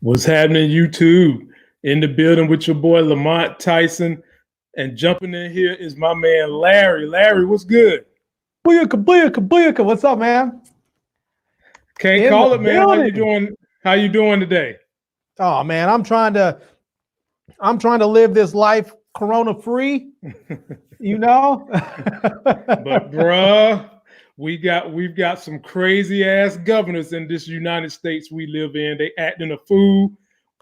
What's happening, YouTube? In the building with your boy Lamont Tyson, and jumping in here is my man Larry. Larry, what's good? What's up, man? Can't call it, man. How you doing? How you doing today? Oh man, I'm trying to live this life corona free. You know, But bruh, we've got some crazy ass governors in this United States we live in. They acting a fool.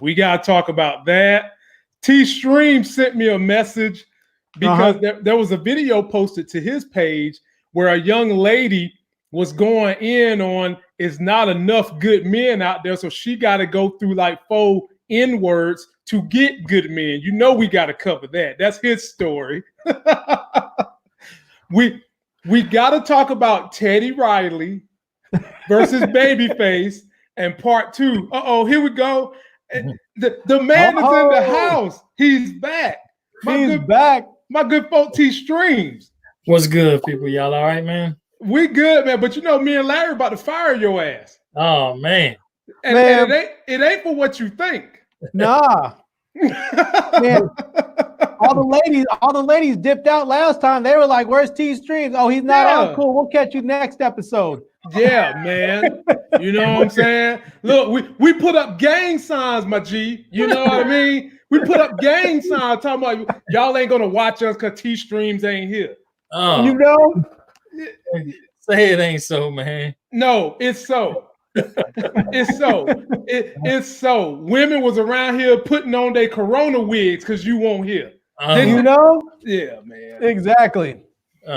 We gotta talk about that. T Stream sent me a message because there was a video posted to his page where a young lady was going in on it's not enough good men out there, so she got to go through like 4 N-words to get good men. You know we got to cover that. That's his story. We got to talk about Teddy Riley versus Babyface and part 2. Here we go. The man is in the house. He's back. My good folk T Streams. What's good, people? Y'all all right, man? We good, man. But you know, me and Larry about to fire your ass. Oh man. And it ain't for what you think. Nah. Man, all the ladies dipped out last time. They were like, "Where's T Streams? Oh, he's not on. Cool. We'll catch you next episode." Yeah, man. You know what I'm saying? Look, we put up gang signs, my G. You know what I mean? We put up gang signs talking about y'all ain't gonna watch us because T Streams ain't here. Oh, you know? Say it ain't so, man. No, it's so. It's so. It's so. Women was around here putting on their corona wigs because you won't hear. You know? Yeah, man. Exactly.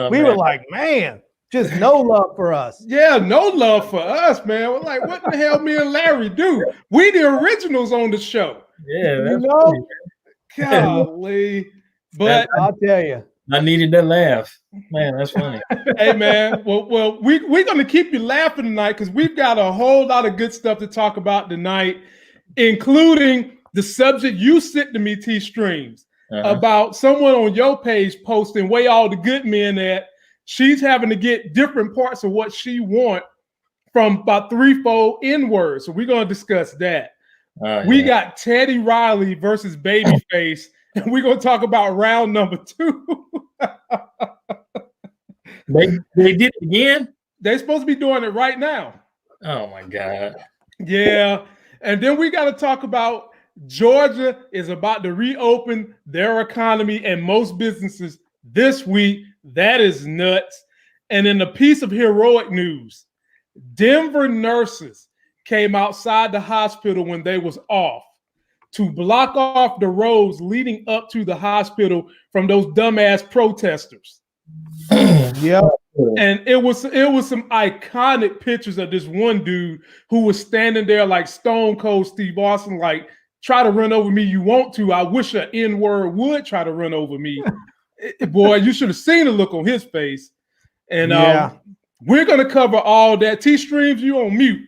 We were like, man, just no love for us. Yeah, no love for us, man. We're like, what the hell me and Larry do? We the originals on the show. Yeah, you know? Golly. But I'll tell you. I needed that laugh. Man, that's funny. Hey, man. Well, we're going to keep you laughing tonight because we've got a whole lot of good stuff to talk about tonight, including the subject you sent to me, T Streams, about someone on your page posting where all the good men at. She's having to get different parts of what she want from about 3-4 N-words. So we're going to discuss that. We got Teddy Riley versus Babyface. And we're going to talk about round number 2. They did it again? They're supposed to be doing it right now. Oh, my God. Yeah. And then we got to talk about Georgia is about to reopen their economy and most businesses this week. That is nuts. And in a piece of heroic news, Denver nurses came outside the hospital when they was off to block off the roads leading up to the hospital from those dumbass protesters. Yeah. And it was some iconic pictures of this one dude who was standing there like Stone Cold Steve Austin, like, try to run over me, you want to. I wish an N-word would try to run over me. Boy, you should have seen the look on his face. And we're going to cover all that. T Streams, you on mute.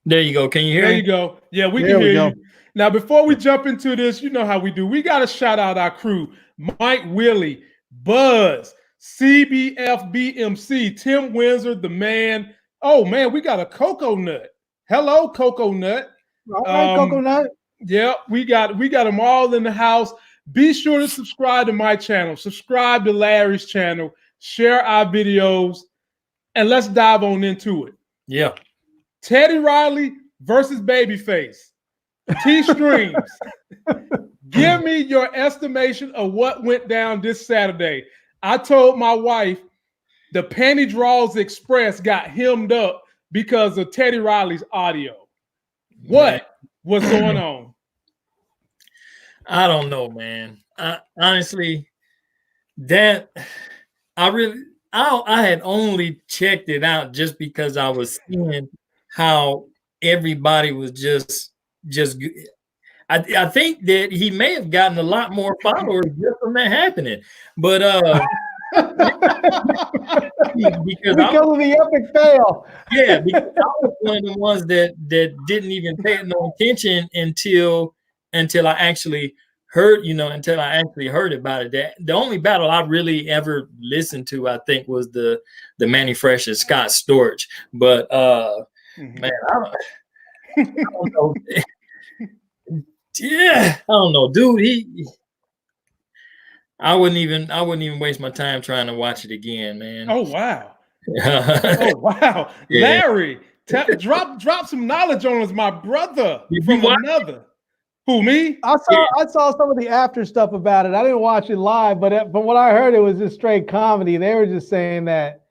There you go. Can you hear me? There you go. Yeah, we can hear you. Now, before we jump into this, you know how we do. We got to shout out our crew. Mike Willie, Buzz, CBF BMC, Tim Windsor, the man. Oh, man, we got a Coco Nut. Hello, Coco Nut. All right, Coco Nut. Yeah, we got them all in the house. Be sure to subscribe to my channel. Subscribe to Larry's channel. Share our videos. And let's dive on into it. Yeah. Teddy Riley versus Babyface. T Streams. Give me your estimation of what went down this Saturday. I told my wife the Panty Draws Express got hemmed up because of Teddy Riley's audio. What was going on? I don't know, man. Honestly, that I had only checked it out just because I was seeing how everybody was just I think that he may have gotten a lot more followers just from that happening. But because of the epic fail. Yeah, because I was one of the ones that didn't even pay no attention until I actually heard, until I actually heard about it. The only battle I really ever listened to, I think, was the Manny Fresh and Scott Storch. But man, I don't know. Yeah, I don't know, dude. I wouldn't even waste my time trying to watch it again, man. Oh wow. Oh wow. Yeah. Larry, drop some knowledge on us, my brother. From another. Who, me? I saw some of the after stuff about it. I didn't watch it live, but from what I heard, it was just straight comedy. They were just saying that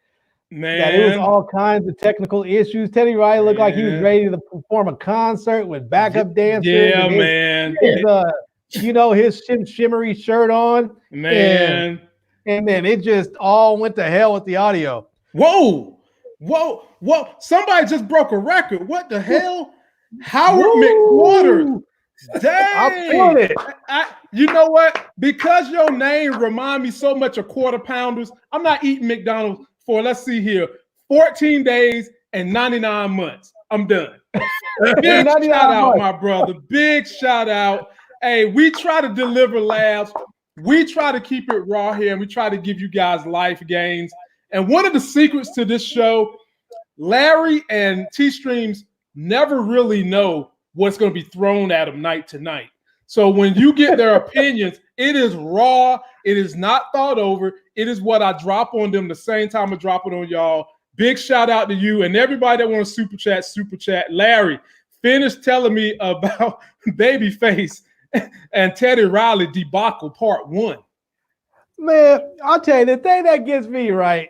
it was all kinds of technical issues. Teddy Riley looked like he was ready to perform a concert with backup dancers. Yeah, man. His shimmery shirt on. Man. And then it just all went to hell with the audio. Whoa. Somebody just broke a record. What the hell? Howard McQuarters. Dang. I'm feeling it. You know what? Because your name remind me so much of Quarter Pounders, I'm not eating McDonald's for, let's see here, 14 days and 99 months. I'm done. Big shout out, my brother. Big shout out. Hey, we try to deliver laughs. We try to keep it raw here, and we try to give you guys life gains. And one of the secrets to this show, Larry and T-Streams never really know what's going to be thrown at them night to night. So when you get their opinions, it is raw. It is not thought over. It is what I drop on them the same time I drop it on y'all. Big shout out to you and everybody that wants super chat. Larry, finish telling me about Babyface and Teddy Riley debacle part 1. Man, I'll tell you, the thing that gets me right,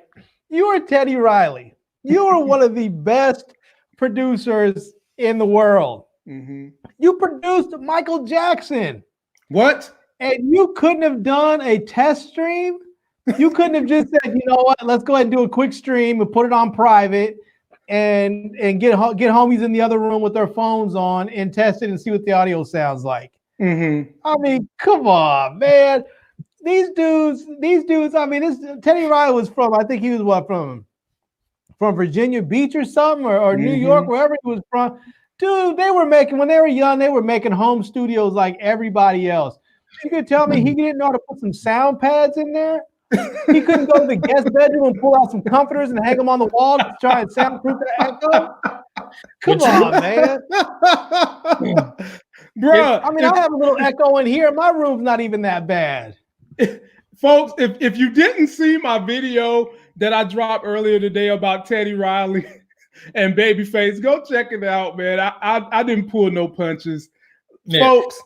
you are Teddy Riley. You are one of the best producers in the world. Mm-hmm. You produced Michael Jackson. What? And you couldn't have done a test stream? You couldn't have just said, you know what, let's go ahead and do a quick stream and put it on private and get homies in the other room with their phones on and test it and see what the audio sounds like. Mm-hmm. I mean, come on, man. These dudes, I mean, Teddy Riley was I think he was from Virginia Beach or something, or New York, wherever he was from. Dude, when they were young, they were making home studios like everybody else. You could tell me he didn't know how to put some sound pads in there? He couldn't go to the guest bedroom and pull out some comforters and hang them on the wall to try and soundproof the echo? Come on, man. Bruh. I mean, I have a little echo in here. My room's not even that bad. Folks, if you didn't see my video that I dropped earlier today about Teddy Riley and Babyface, go check it out, man. I didn't pull no punches. Yeah. Folks,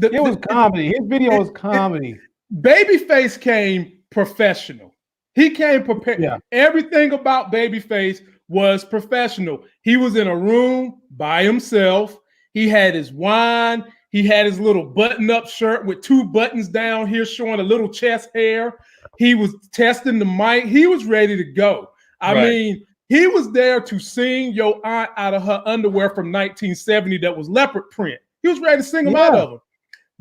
it was comedy. His video was comedy. Babyface came professional. He came prepared. Yeah. Everything about Babyface was professional. He was in a room by himself. He had his wine. He had his little button-up shirt with 2 buttons down here showing a little chest hair. He was testing the mic. He was ready to go. I mean, he was there to sing your aunt out of her underwear from 1970 that was leopard print. He was ready to sing them out of her.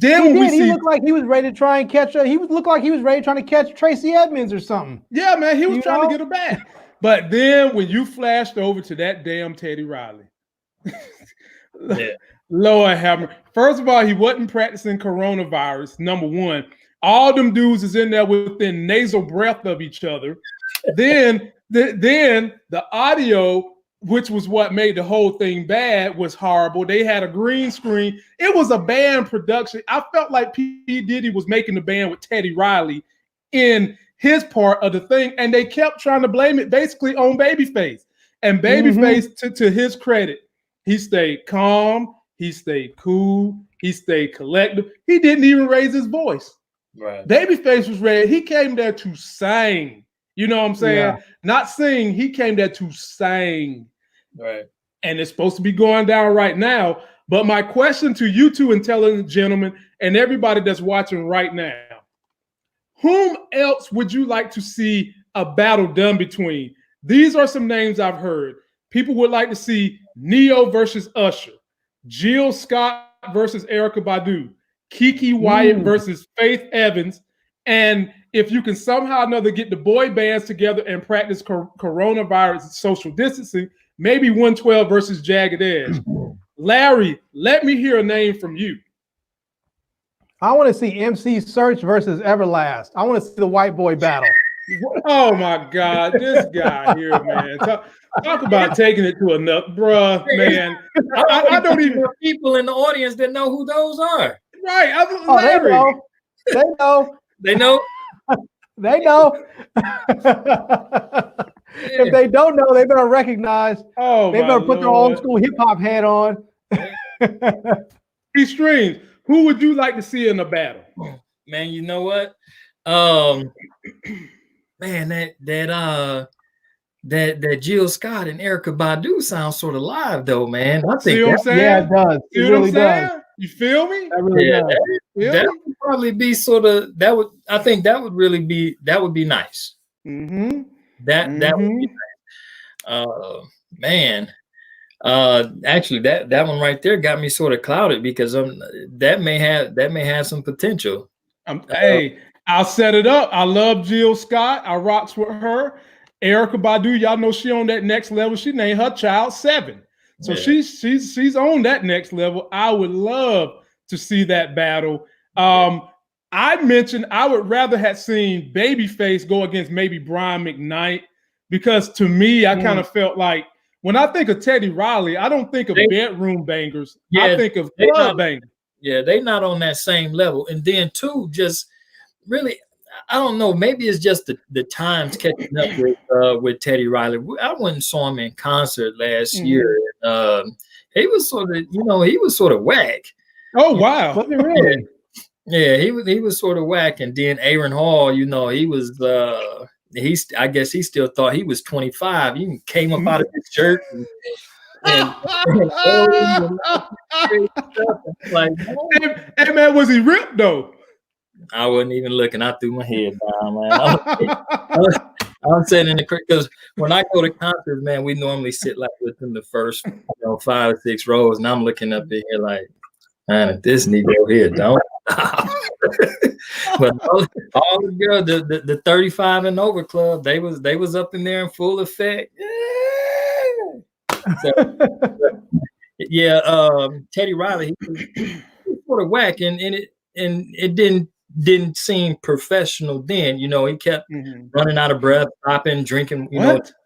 Then he looked like he was ready to try and catch looked like he was ready trying to catch Tracy Edmonds or something. Yeah, man, he was trying to get her back. But then when you flashed over to that damn Teddy Riley, Lord have mercy. First of all, he wasn't practicing coronavirus, number one. All them dudes is in there within nasal breath of each other. Then the audio, which was what made the whole thing bad, was horrible. They had a green screen. It was a band production. I felt like P. Diddy was making the band with Teddy Riley in his part of the thing, and they kept trying to blame it basically on Babyface. And Babyface, to his credit, he stayed calm, he stayed cool, he stayed collective. He didn't even raise his voice. Right. Babyface was ready. He came there to sing. You know what I'm saying? Yeah. Not sing. He came there to sing. Right. And it's supposed to be going down right now. But my question to you two intelligent gentlemen and everybody that's watching right now, whom else would you like to see a battle done between? These are some names I've heard. People would like to see Neo versus Usher, Jill Scott versus Erykah Badu, Kiki Wyatt versus Faith Evans, and if you can somehow or another get the boy bands together and practice coronavirus social distancing, maybe 112 versus Jagged Edge. Larry, let me hear a name from you. I want to see MC Search versus Everlast. I want to see the white boy battle. Oh my God, this guy here, man. Talk about taking it to another, bruh, man. I don't even people in the audience that know who those are. Right, Larry. They know. They know. They know. If they don't know, they better recognize. Oh, they better put their old school hip hop hat on. These streams. Who would you like to see in a battle? Man, you know what? Man, that Jill Scott and Erykah Badu sound sort of live though, man. I think see what I'm saying? Yeah, it does. It really does. You feel me? That really does. That would probably be sort of I think that would really be nice. Mm-hmm. That would be nice. Man. Actually that one right there got me sort of clouded because that may have some potential. Hey, I'll set it up. I love Jill Scott. I rocks with her. Erykah Badu, y'all know she on that next level. She named her child 7. So she's on that next level. I would love to see that battle. I mentioned I would rather have seen Babyface go against maybe Brian McKnight, because to me, I kind of felt like when I think of Teddy Riley, I don't think of bedroom bangers. I think of club bangers. Yeah, they not on that same level. And then too, just really, I don't know. Maybe it's just the times catching up with Teddy Riley. I went and saw him in concert last year. He was sort of whack. Oh wow! Was he really? Yeah, he was sort of whack. And then Aaron Hall, he was I guess he still thought he was 25. He came up out of his shirt and like, hey man, was he ripped though? I wasn't even looking. I threw my head down, man. I'm sitting in the crowd because when I go to concerts, man, we normally sit like within the first 5 or 6 rows, and I'm looking up in here like, man, if this Negro here don't. But all the girls, the 35 and over club, they was up in there in full effect. So, Teddy Riley, he was sort of whack, and it didn't seem professional then. He kept running out of breath, stopping, drinking,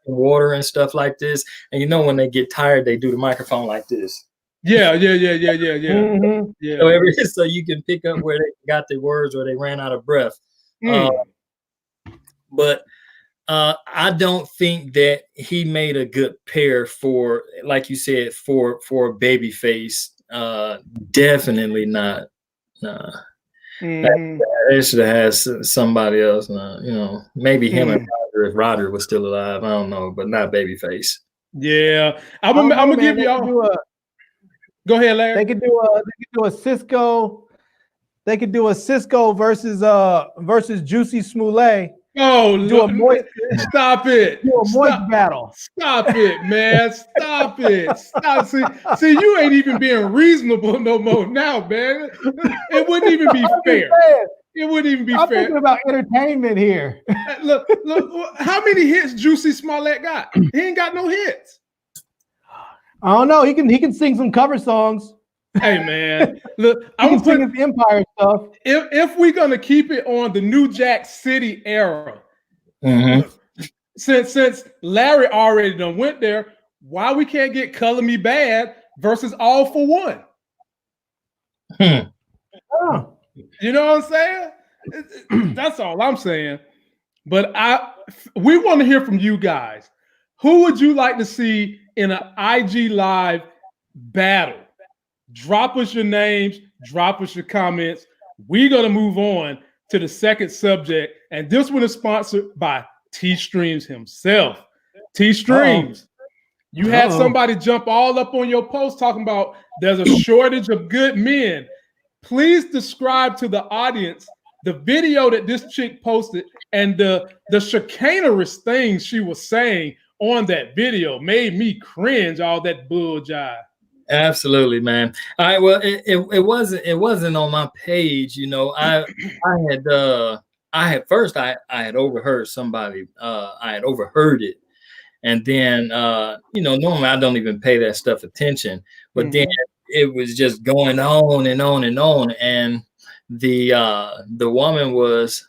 water and stuff like this. And when they get tired, they do the microphone like this. Yeah. So you can pick up where they got their words or they ran out of breath. But I don't think that he made a good pair for, like you said, for Babyface. Definitely not. They should have had somebody else. Maybe him and Roger, if Roger was still alive. I don't know, but not Babyface. Yeah, I'm gonna give y'all. Go ahead, Larry. They could do a Cisco. They could do a Cisco versus Juicy Smollett. Oh, stop it! Do a moist battle. Stop it, man! Stop it! Stop. See, you ain't even being reasonable no more now, man. It wouldn't even be fair. It wouldn't even be fair. I'm thinking about entertainment here. Look! How many hits Juicy Smollett got? He ain't got no hits. I don't know. He can sing some cover songs. Hey man, look, I'm singing his Empire stuff. If we're gonna keep it on the New Jack City era, since Larry already done went there, why we can't get Color Me Bad versus All for One? Oh. You know what I'm saying? That's all I'm saying. But we want to hear from you guys. Who would you like to see in an IG Live battle? Drop us your names, drop us your comments. We're going to move on to the second subject. And this one is sponsored by T-Streams himself. T-Streams. You had somebody jump all up on your post talking about there's a shortage of good men. Please describe to the audience the video that this chick posted and the chicanerous things she was saying on that video made me cringe, all that bull jive. Absolutely, man. All right, well, it wasn't on my page, I had overheard somebody, I had overheard it, and then normally I don't even pay that stuff attention, but then it was just going on and on and on, and the woman was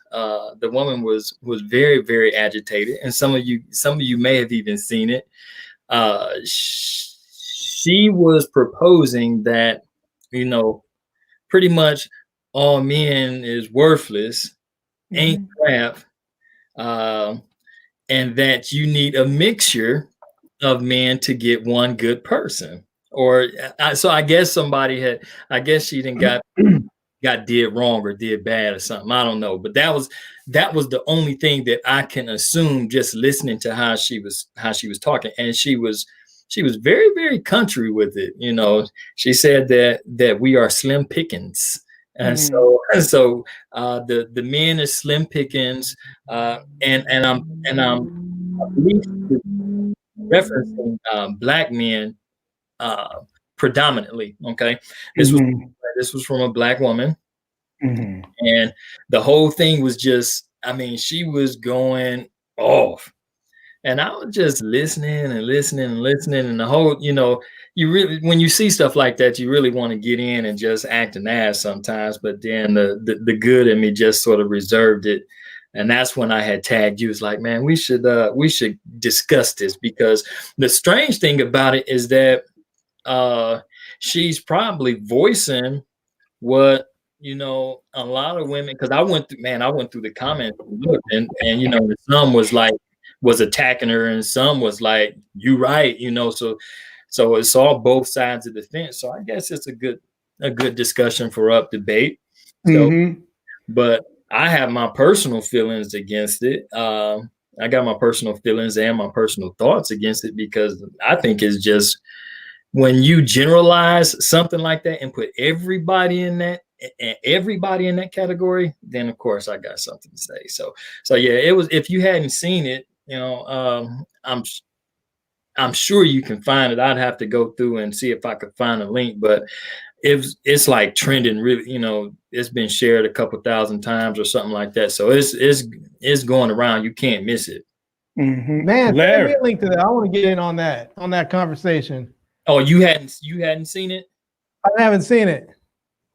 very, very agitated, and some of you may have even seen it. She was proposing that, you know, pretty much all men is worthless, ain't crap, and that you need a mixture of men to get one good person. Or so I guess she didn't got did wrong or did bad or something. I don't know, but that was the only thing that I can assume just listening to how she was talking, and she was very, very country with it. You know, she said that we are slim pickings, and so the men is slim pickings, and I'm I believe referencing black men predominantly. Okay, this was from a black woman, and the whole thing was just, I mean, she was going off, and I was just listening and listening and listening, and the whole, you know, you really, when you see stuff like that, you really want to get in and just act an ass sometimes, but then the good in me just sort of reserved it. And that's when I had tagged you. It's like, man, we should discuss this, because the strange thing about it is that she's probably voicing what, you know, a lot of women, because I went through the comments and you know, some was attacking her, and some was like, you right, you know, so it's all both sides of the fence. So I guess it's a good discussion for up debate. So, but I have my personal feelings against it. I got my personal feelings and my personal thoughts against it, because I think it's just, when you generalize something like that and put everybody in that category, then of course I got something to say. So yeah, it was, if you hadn't seen it, you know, I'm sure you can find it. I'd have to go through and see if I could find a link, but it's like trending, really, you know, it's been shared a couple thousand times or something like that. So it's going around. You can't miss it. Man, send me a link to that. I want to get in on that conversation. Oh, you hadn't seen it? I haven't seen it.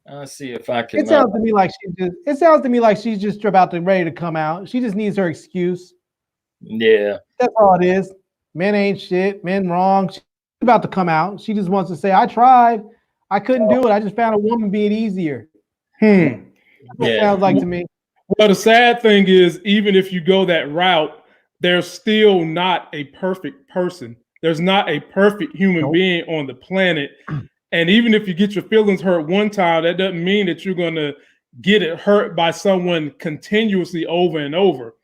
I'll see if I can. It sounds to me like she's just about to ready to come out. She just needs her excuse. Yeah, that's all it is. Men ain't shit. Men wrong. She's about to come out. She just wants to say, I tried. I couldn't do it. I just found a woman being easier. That's what it sounds like to me. Well, the sad thing is, even if you go that route, there's still not a perfect person. There's not a perfect human being on the planet. And even if you get your feelings hurt one time, that doesn't mean that you're going to get it hurt by someone continuously over and over.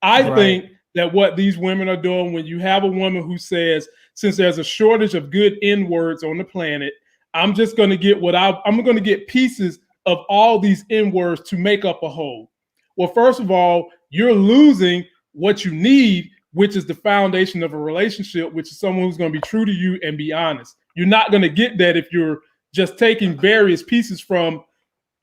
I think that what these women are doing, when you have a woman who says, since there's a shortage of good N words on the planet, I'm just going to get I'm going to get pieces of all these N words to make up a whole. Well, first of all, you're losing what you need, which is the foundation of a relationship, which is someone who's going to be true to you and be honest. You're not going to get that if you're just taking various pieces from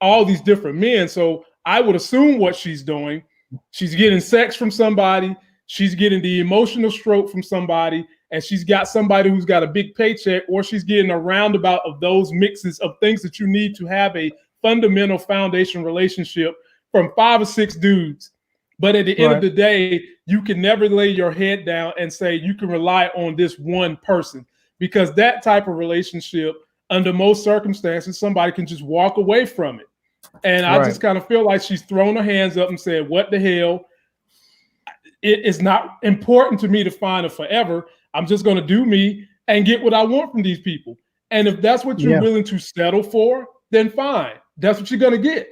all these different men. So I would assume what she's doing, she's getting sex from somebody, she's getting the emotional stroke from somebody, and she's got somebody who's got a big paycheck, or she's getting a roundabout of those mixes of things that you need to have a fundamental foundation relationship from 5 or 6 dudes. But at the end of the day, you can never lay your head down and say you can rely on this one person, because that type of relationship, under most circumstances, somebody can just walk away from it. And I just kind of feel like she's thrown her hands up and said, what the hell? It is not important to me to find a forever. I'm just going to do me and get what I want from these people. And if that's what you're willing to settle for, then fine. That's what you're going to get.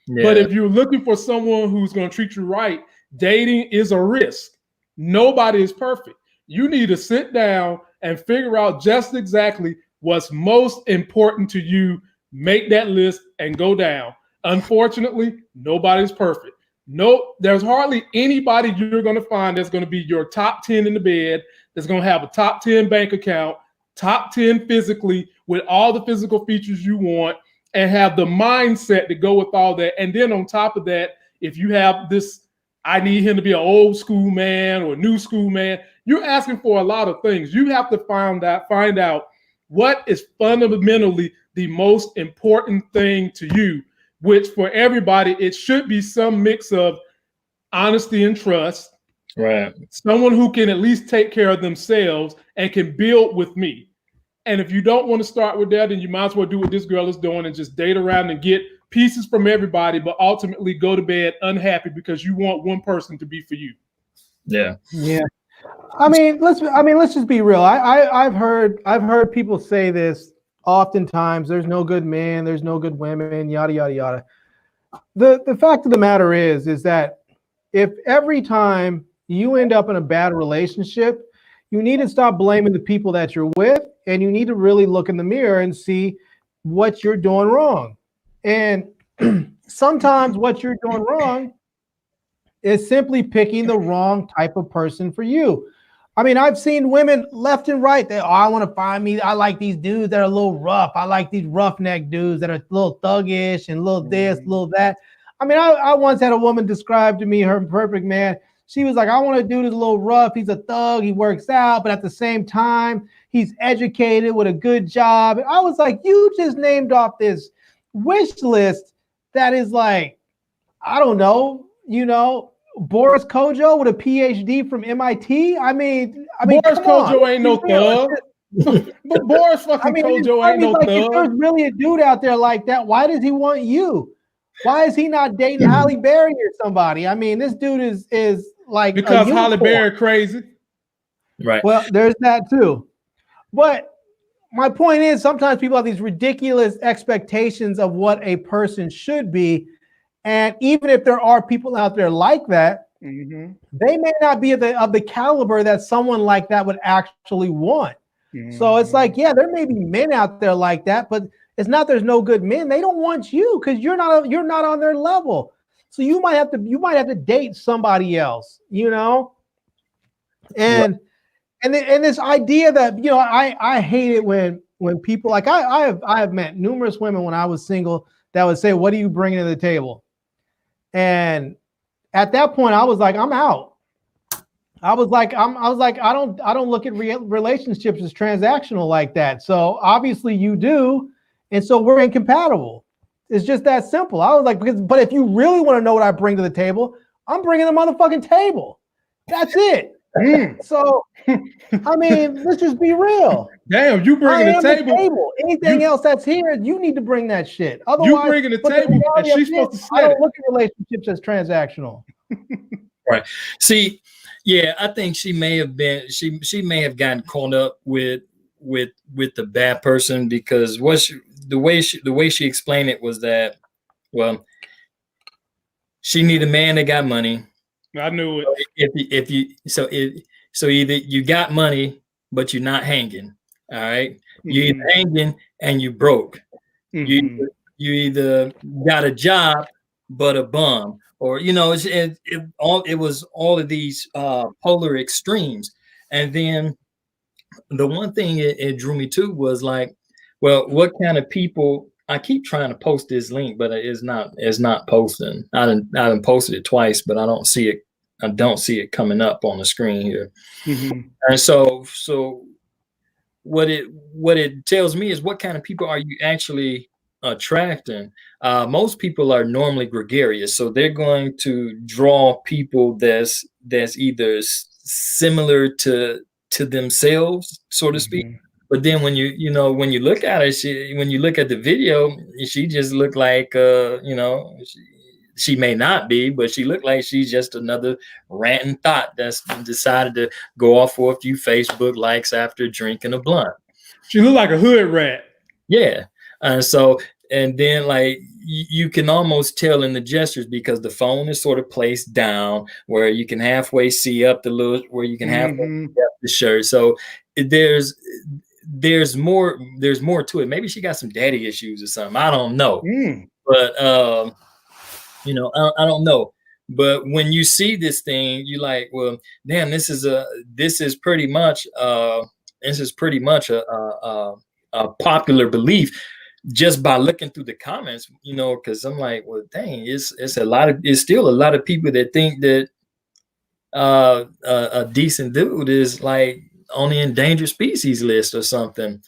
Yeah. But if you're looking for someone who's going to treat you right, dating is a risk. Nobody is perfect. You need to sit down and figure out just exactly what's most important to you, make that list and go down. Unfortunately, nobody's perfect. No, there's hardly anybody you're going to find that's going to be your top 10 in the bed, that's going to have a top 10 bank account, top 10 physically, with all the physical features you want, and have the mindset to go with all that. And then on top of that, if you have this, I need him to be an old school man or a new school man, you're asking for a lot of things. You have to find out what is fundamentally the most important thing to you. which for everybody, it should be some mix of honesty and trust. Right. Someone who can at least take care of themselves and can build with me. And if you don't want to start with that, then you might as well do what this girl is doing and just date around and get pieces from everybody, but ultimately go to bed unhappy because you want one person to be for you. Yeah. Yeah. I mean, let's just be real. I've heard people say this oftentimes. There's no good men, there's no good women, yada yada yada. The fact of the matter is that if every time you end up in a bad relationship, you need to stop blaming the people that you're with, and you need to really look in the mirror and see what you're doing wrong. And sometimes what you're doing wrong is simply picking the wrong type of person for you. I mean, I've seen women left and right. I want to find me. I like these dudes that are a little rough. I like these roughneck dudes that are a little thuggish and a little this, a little that. I mean, I once had a woman describe to me her perfect man. She was like, I want a dude who's a little rough. He's a thug. He works out, but at the same time, he's educated with a good job. And I was like, you just named off this wish list that is like, I don't know, Boris Kojo with a PhD from MIT. I mean, Boris Kojo ain't no thug. But Boris fucking Kojo ain't no thug. If there's really a dude out there like that, why does he want you? Why is he not dating Halle Berry or somebody? I mean, this dude is like because Halle Berry crazy. Right. Well, there's that too. But my point is, sometimes people have these ridiculous expectations of what a person should be. And even if there are people out there like that, they may not be of the caliber that someone like that would actually want. So it's like, yeah, there may be men out there like that, but it's not there's no good men. They don't want you because you're not on their level. So you might have to date somebody else, And this idea that I hate it when people like I have met numerous women when I was single that would say, "What are you bringing to the table?" And at that point, I was like, I'm out. I was like, I don't look at relationships as transactional like that. So obviously you do, and so we're incompatible. It's just that simple. I was like, but if you really want to know what I bring to the table, I'm bringing the motherfucking table. That's it. So, I mean, let's just be real. Damn, you bringing the table. Anything else that's here, you need to bring that shit. Otherwise, you bringing the table, and she's supposed to set I don't look at relationships as transactional. Right. See, yeah, I think she may have been. She may have gotten caught up with the bad person because the way she explained it was that, well, she needed a man that got money. I knew it. So either you got money, but you're not hanging. All right. You're either hanging and you broke. You either got a job, but a bum, or it was all of these polar extremes. And then the one thing it drew me to was like, well, what kind of people? I keep trying to post this link, but it's not posting. I done posted it twice, but I don't see it coming up on the screen here. And so what it tells me is what kind of people are you actually attracting? Most people are normally gregarious, so they're going to draw people that's either similar to themselves, so to speak. But then when you look at her, when you look at the video, she just looked like she may not be, but she looked like she's just another ranting thought that's decided to go off for a few Facebook likes after drinking a blunt. She looked like a hood rat. Yeah. And then like you can almost tell in the gestures because the phone is sort of placed down where you can halfway see up where you can halfway see up the shirt. So there's more to it. Maybe she got some daddy issues or something. I don't know. But I don't know. But when you see this thing, you're like, well, damn, this is pretty much a popular belief just by looking through the comments, because I'm like, well, dang, it's still a lot of people that think that a decent dude is like on the endangered species list or something.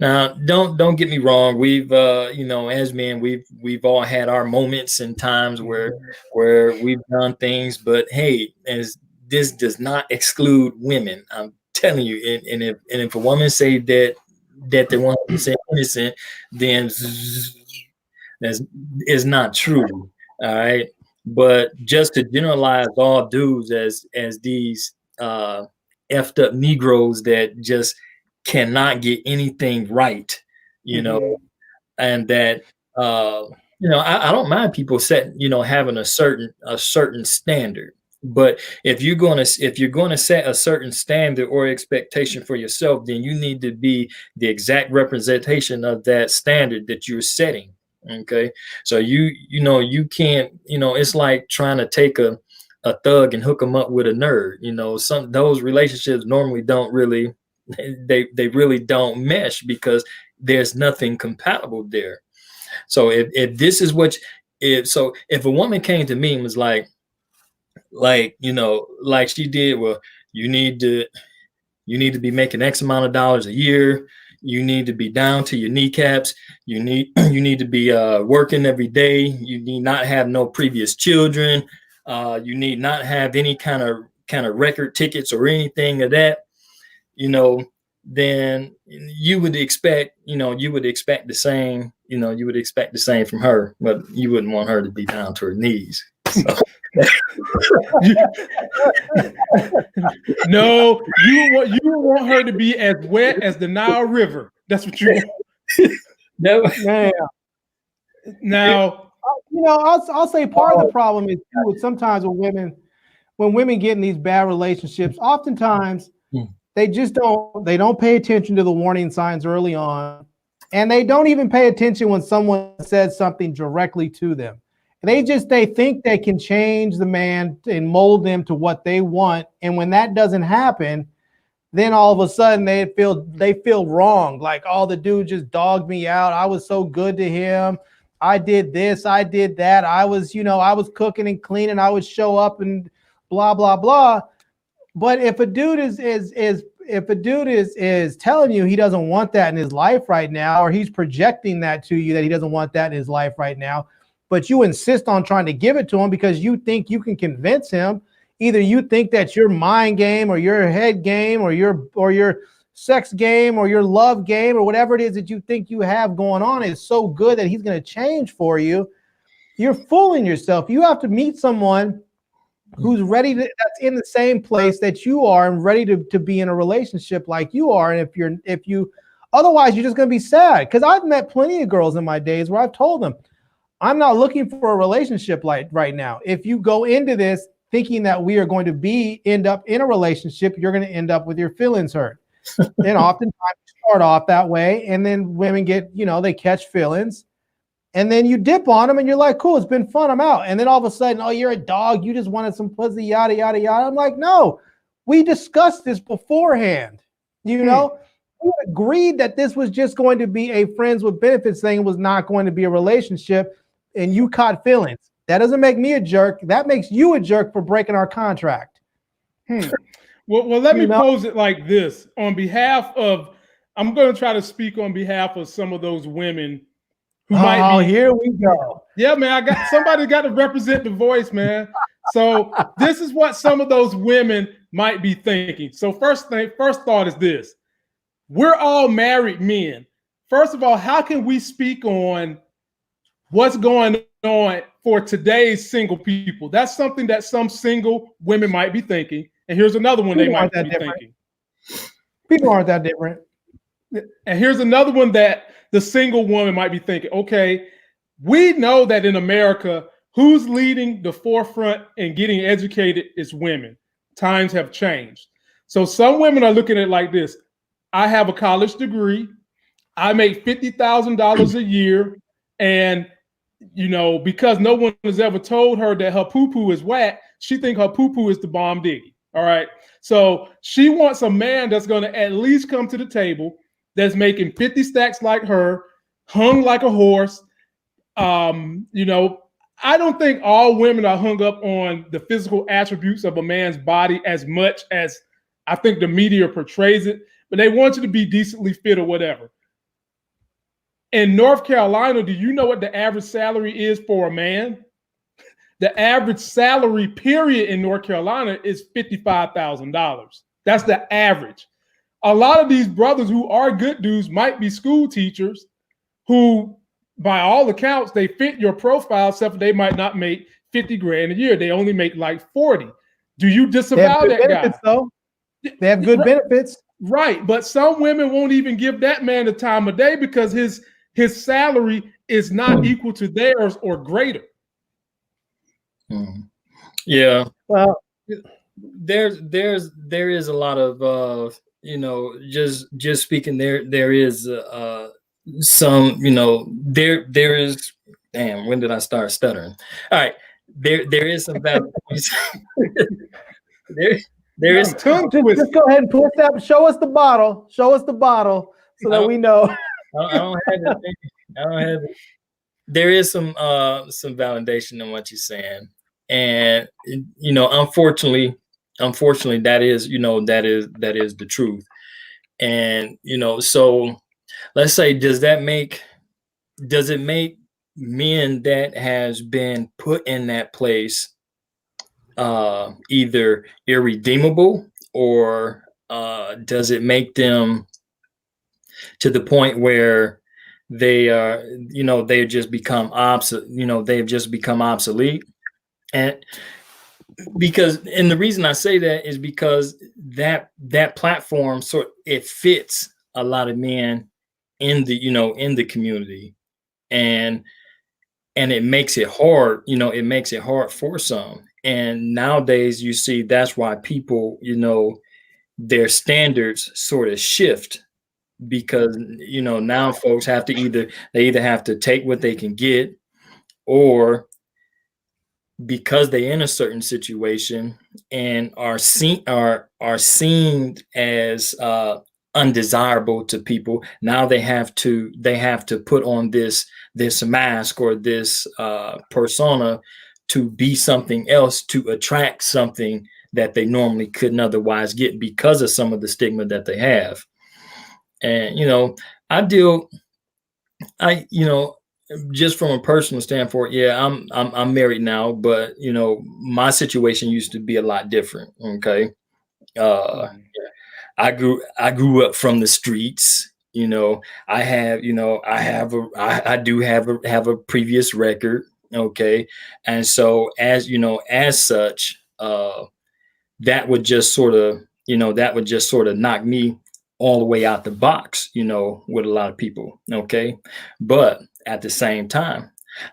Now, don't get me wrong. We've as men, we've all had our moments and times where we've done things, but hey, as this does not exclude women. I'm telling you, and if a woman say that they're 100% innocent, then that's is not true. All right. But just to generalize all dudes as these effed up Negroes that just cannot get anything right, and that I don't mind people having a certain standard. But if you're going to set a certain standard or expectation for yourself, then you need to be the exact representation of that standard that you're setting. Okay, so you can't, it's like trying to take a thug and hook them up with a nerd. Some those relationships normally don't really they really don't mesh because there's nothing compatible there. So if this is what if a woman came to me and was like she did, well, you need to be making X amount of dollars a year. You need to be down to your kneecaps. You need to be working every day. You need not have no previous children. You need not have any kind of record tickets or anything of that. Then you would expect the same. You would expect the same from her, but you wouldn't want her to be down to her knees. So. No, you would want her to be as wet as the Nile River. That's what you want. Man. Now, I'll say part of the problem is too, with sometimes when women get in these bad relationships, oftentimes they don't pay attention to the warning signs early on, and they don't even pay attention when someone says something directly to them. They think they can change the man and mold them to what they want. And when that doesn't happen, then all of a sudden they feel wrong. Like, oh, the dude just dogged me out. I was so good to him. I did this, I did that. I was cooking and cleaning. I would show up and blah, blah, blah. But if a dude is telling you he doesn't want that in his life right now, or he's projecting that to you that he doesn't want that in his life right now, but you insist on trying to give it to him because you think you can convince him. Either you think that your mind game or your head game or your sex game or your love game or whatever it is that you think you have going on is so good that he's going to change for you. You're fooling yourself. You have to meet someone who's ready that's in the same place that you are and ready to be in a relationship like you are. And otherwise you're just going to be sad. Because I've met plenty of girls in my days where I've told them, I'm not looking for a relationship like right now. If you go into this thinking that we are going to end up in a relationship, you're going to end up with your feelings hurt. And oftentimes you start off that way, and then women get, they catch feelings, and then you dip on them, and you're like, cool, it's been fun, I'm out. And then all of a sudden, oh, you're a dog, you just wanted some pussy, yada, yada, yada. I'm like, no, we discussed this beforehand. We agreed that this was just going to be a friends with benefits thing, was not going to be a relationship. And you caught feelings. That doesn't make me a jerk. That makes you a jerk for breaking our contract. Well, let me pose it like this. I'm going to try to speak on behalf of some of those women who might be. Here we go. Yeah, man, somebody got to represent the voice, man. So this is what some of those women might be thinking. So first thought is this. We're all married men. First of all, how can we speak on what's going on for today's single people? That's something that some single women might be thinking. And here's another one they might be thinking. People aren't that different. And here's another one that the single woman might be thinking, okay, we know that in America, who's leading the forefront in getting educated is women. Times have changed. So some women are looking at it like this. I have a college degree. I make $50,000 a year. And because no one has ever told her that her poo-poo is whack, she thinks her poo-poo is the bomb diggy. All right. So she wants a man that's going to at least come to the table, that's making 50 stacks like her, hung like a horse. I don't think all women are hung up on the physical attributes of a man's body as much as I think the media portrays it, but they want you to be decently fit or whatever. In North Carolina, do you know what the average salary is for a man? The average salary period in North Carolina is $55,000. That's the average. A lot of these brothers who are good dudes might be school teachers who, by all accounts, they fit your profile, except for they might not make 50 grand a year. They only make like 40. Do you disavow that guy? Though. They have good benefits. Right. But some women won't even give that man the time of day because his salary is not equal to theirs or greater. Yeah. Well, there is a lot of just speaking there is some, there is, damn, when did I start stuttering? All right, there is some valid points. there is just go ahead and pull that. Show us the bottle so that we know. I don't have it. There is some validation in what you're saying, and unfortunately that is the truth. And so let's say, does it make men that has been put in that place either irredeemable, or does it make them to the point where they are, they just become obsolete, they've just become obsolete? And the reason I say that is because that platform it fits a lot of men in the community, and it makes it hard, for some. And nowadays you see that's why people, their standards sort of shift, because now folks have to either have to take what they can get, or because they're in a certain situation and are seen as undesirable to people, now they have to put on this mask or this persona to be something else, to attract something that they normally couldn't otherwise get because of some of the stigma that they have. And just from a personal standpoint, yeah, I'm married now, but my situation used to be a lot different. Okay. I grew up from the streets. I do have a previous record. Okay. And so as such, that would just sort of knock me all the way out the box, with a lot of people. Okay. But at the same time,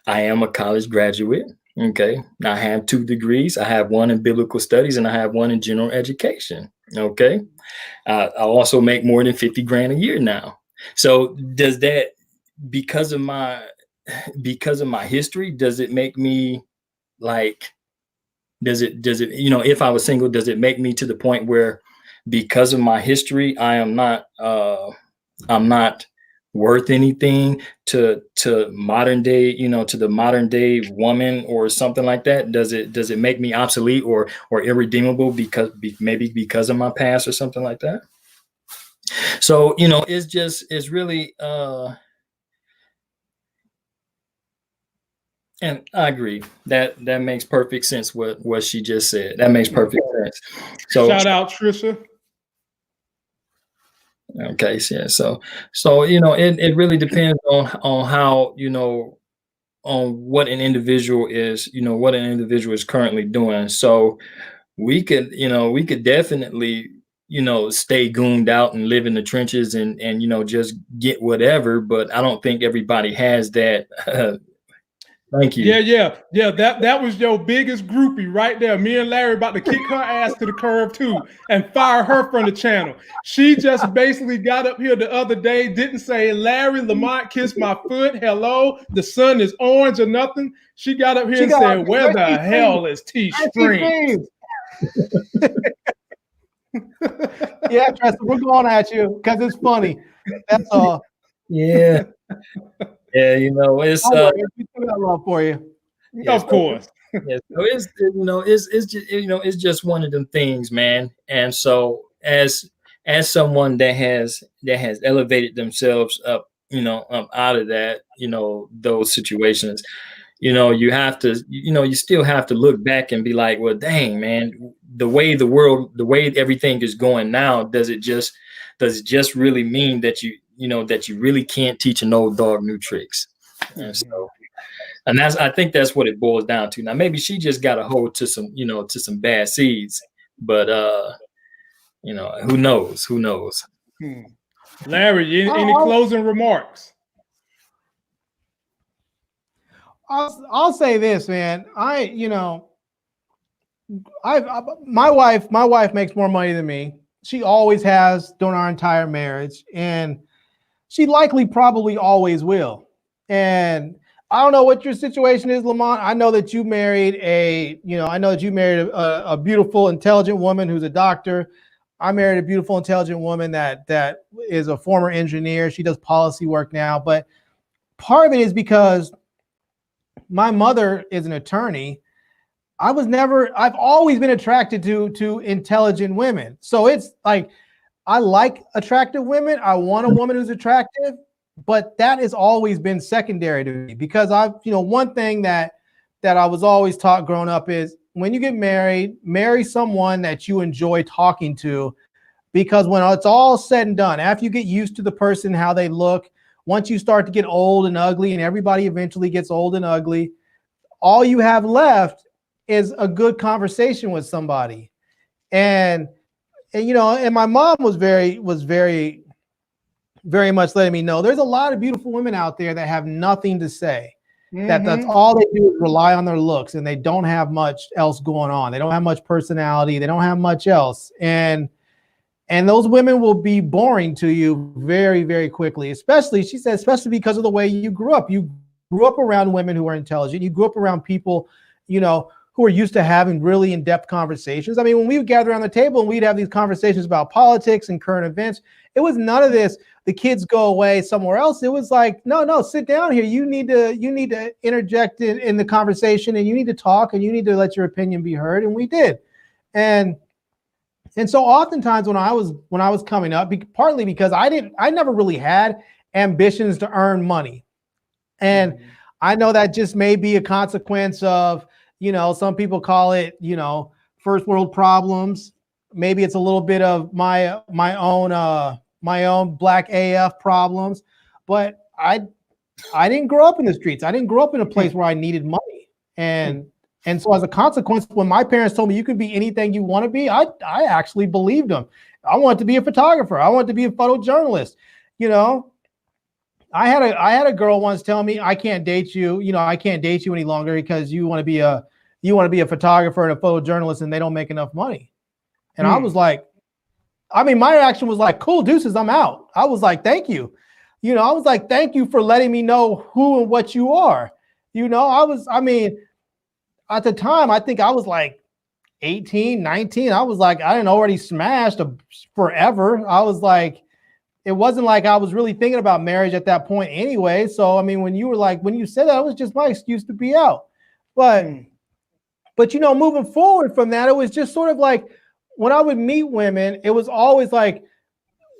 I am a college graduate. Okay. I have 2 degrees. I have one in biblical studies and I have one in general education. Okay. I also make more than 50 grand a year now. So does that, because of my history, does it make me like, does it, if I was single, does it make me to the point where, because of my history, I'm not worth anything to modern day, to the modern day woman or something like that? Does it make me obsolete or irredeemable because of my past or something like that? So, it's really, and I agree that makes perfect sense what she just said. That makes perfect sense. So shout out Trisha. Okay, yeah. So it really depends on how, on what an individual is, currently doing. So we could definitely, stay gooned out and live in the trenches and just get whatever, but I don't think everybody has that. Thank you. Yeah. That was your biggest groupie right there. Me and Larry about to kick her ass to the curb too and fire her from the channel. She just basically got up here the other day, didn't say, Larry, Lamont kissed my foot. Hello, the sun is orange or nothing. She got up here and said, where the hell is T-Stream? Yeah, Tristan, we're going at you because it's funny. That's all. Yeah. Yeah, it's we still got love for you. Yeah, of course. Yeah, so it's just one of them things, man. And so as someone that has elevated themselves up, up out of that, those situations, you have to, you still have to look back and be like, well, dang, man, the way everything is going now, does it just really mean that that you really can't teach an old dog new tricks? And so, and I think that's what it boils down to. Now, maybe she just got a hold to some bad seeds, but who knows? Who knows? Larry, any closing remarks? I'll say this, man. My wife makes more money than me. She always has during our entire marriage, and she likely probably always will. And I don't know what your situation is, Lamont. I know that you married a beautiful, intelligent woman who's a doctor. I married a beautiful, intelligent woman that is a former engineer. She does policy work now. But part of it is because my mother is an attorney. I've always been attracted to intelligent women. So it's like, I like attractive women. I want a woman who's attractive, but that has always been secondary to me because one thing that I was always taught growing up is when you get married, marry someone that you enjoy talking to, because when it's all said and done, after you get used to the person, how they look, once you start to get old and ugly, and everybody eventually gets old and ugly, all you have left is a good conversation with somebody. And my mom was very, very much letting me know there's a lot of beautiful women out there that have nothing to say. That's all they do is rely on their looks, and they don't have much else going on. They don't have much personality. They don't have much else. And those women will be boring to you very, very quickly, especially because of the way you grew up. You grew up around women who are intelligent. You grew up around people, who are used to having really in-depth conversations. I mean, when we would gather around the table and we'd have these conversations about politics and current events, it was none of this, the kids go away somewhere else. It was like, no, sit down here. You need to interject in the conversation, and you need to talk, and you need to let your opinion be heard. And we did. And so oftentimes when I was coming up, partly because I never really had ambitions to earn money. And I know that just may be a consequence of, some people call it, first world problems. Maybe it's a little bit of my own black AF problems, but I didn't grow up in the streets. I didn't grow up in a place where I needed money. And so as a consequence, when my parents told me you could be anything you want to be, I actually believed them. I wanted to be a photographer. I wanted to be a photojournalist. I had a girl once tell me, I can't date you. I can't date you any longer because you want to be a photographer and a photojournalist, and they don't make enough money. And I was like, my reaction was like, cool, deuces, I'm out. I was like, thank you. I was like, thank you for letting me know who and what you are. At the time, I think I was like 18, 19. I was like, I didn't already smashed forever. I was like, it wasn't like I was really thinking about marriage at that point anyway. So, when you said that, it was just my excuse to be out. But moving forward from that, it was just sort of like, when I would meet women, it was always like,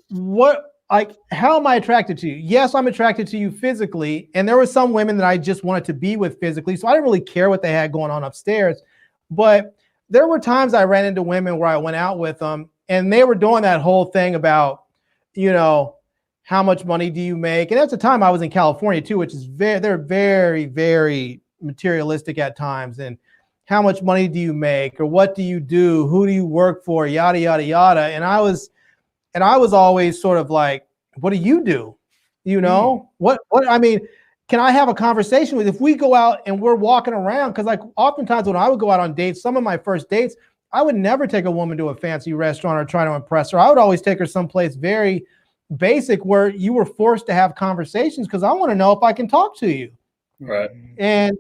how am I attracted to you? Yes, I'm attracted to you physically. And there were some women that I just wanted to be with physically. So I didn't really care what they had going on upstairs. But there were times I ran into women where I went out with them, and they were doing that whole thing about, how much money do you make? And at the time I was in California too, which is they're very, very materialistic at times. And how much money do you make? Or what do you do? Who do you work for? Yada, yada, yada. And I was always sort of like, what do you do? Can I have a conversation with, if we go out and we're walking around? Cause like oftentimes when I would go out on dates, some of my first dates, I would never take a woman to a fancy restaurant or try to impress her. I would always take her someplace very basic where you were forced to have conversations, because I want to know if I can talk to you. Right. And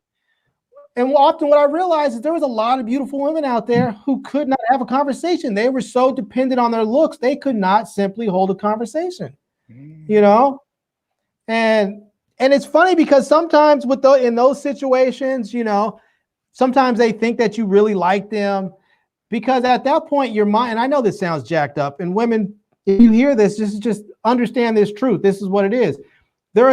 often what I realized is there was a lot of beautiful women out there who could not have a conversation. They were so dependent on their looks, they could not simply hold a conversation, And it's funny because sometimes in those situations, sometimes they think that you really like them because at that point, your mind, and I know this sounds jacked up, and women, if you hear this, just understand this truth. This is what it is. There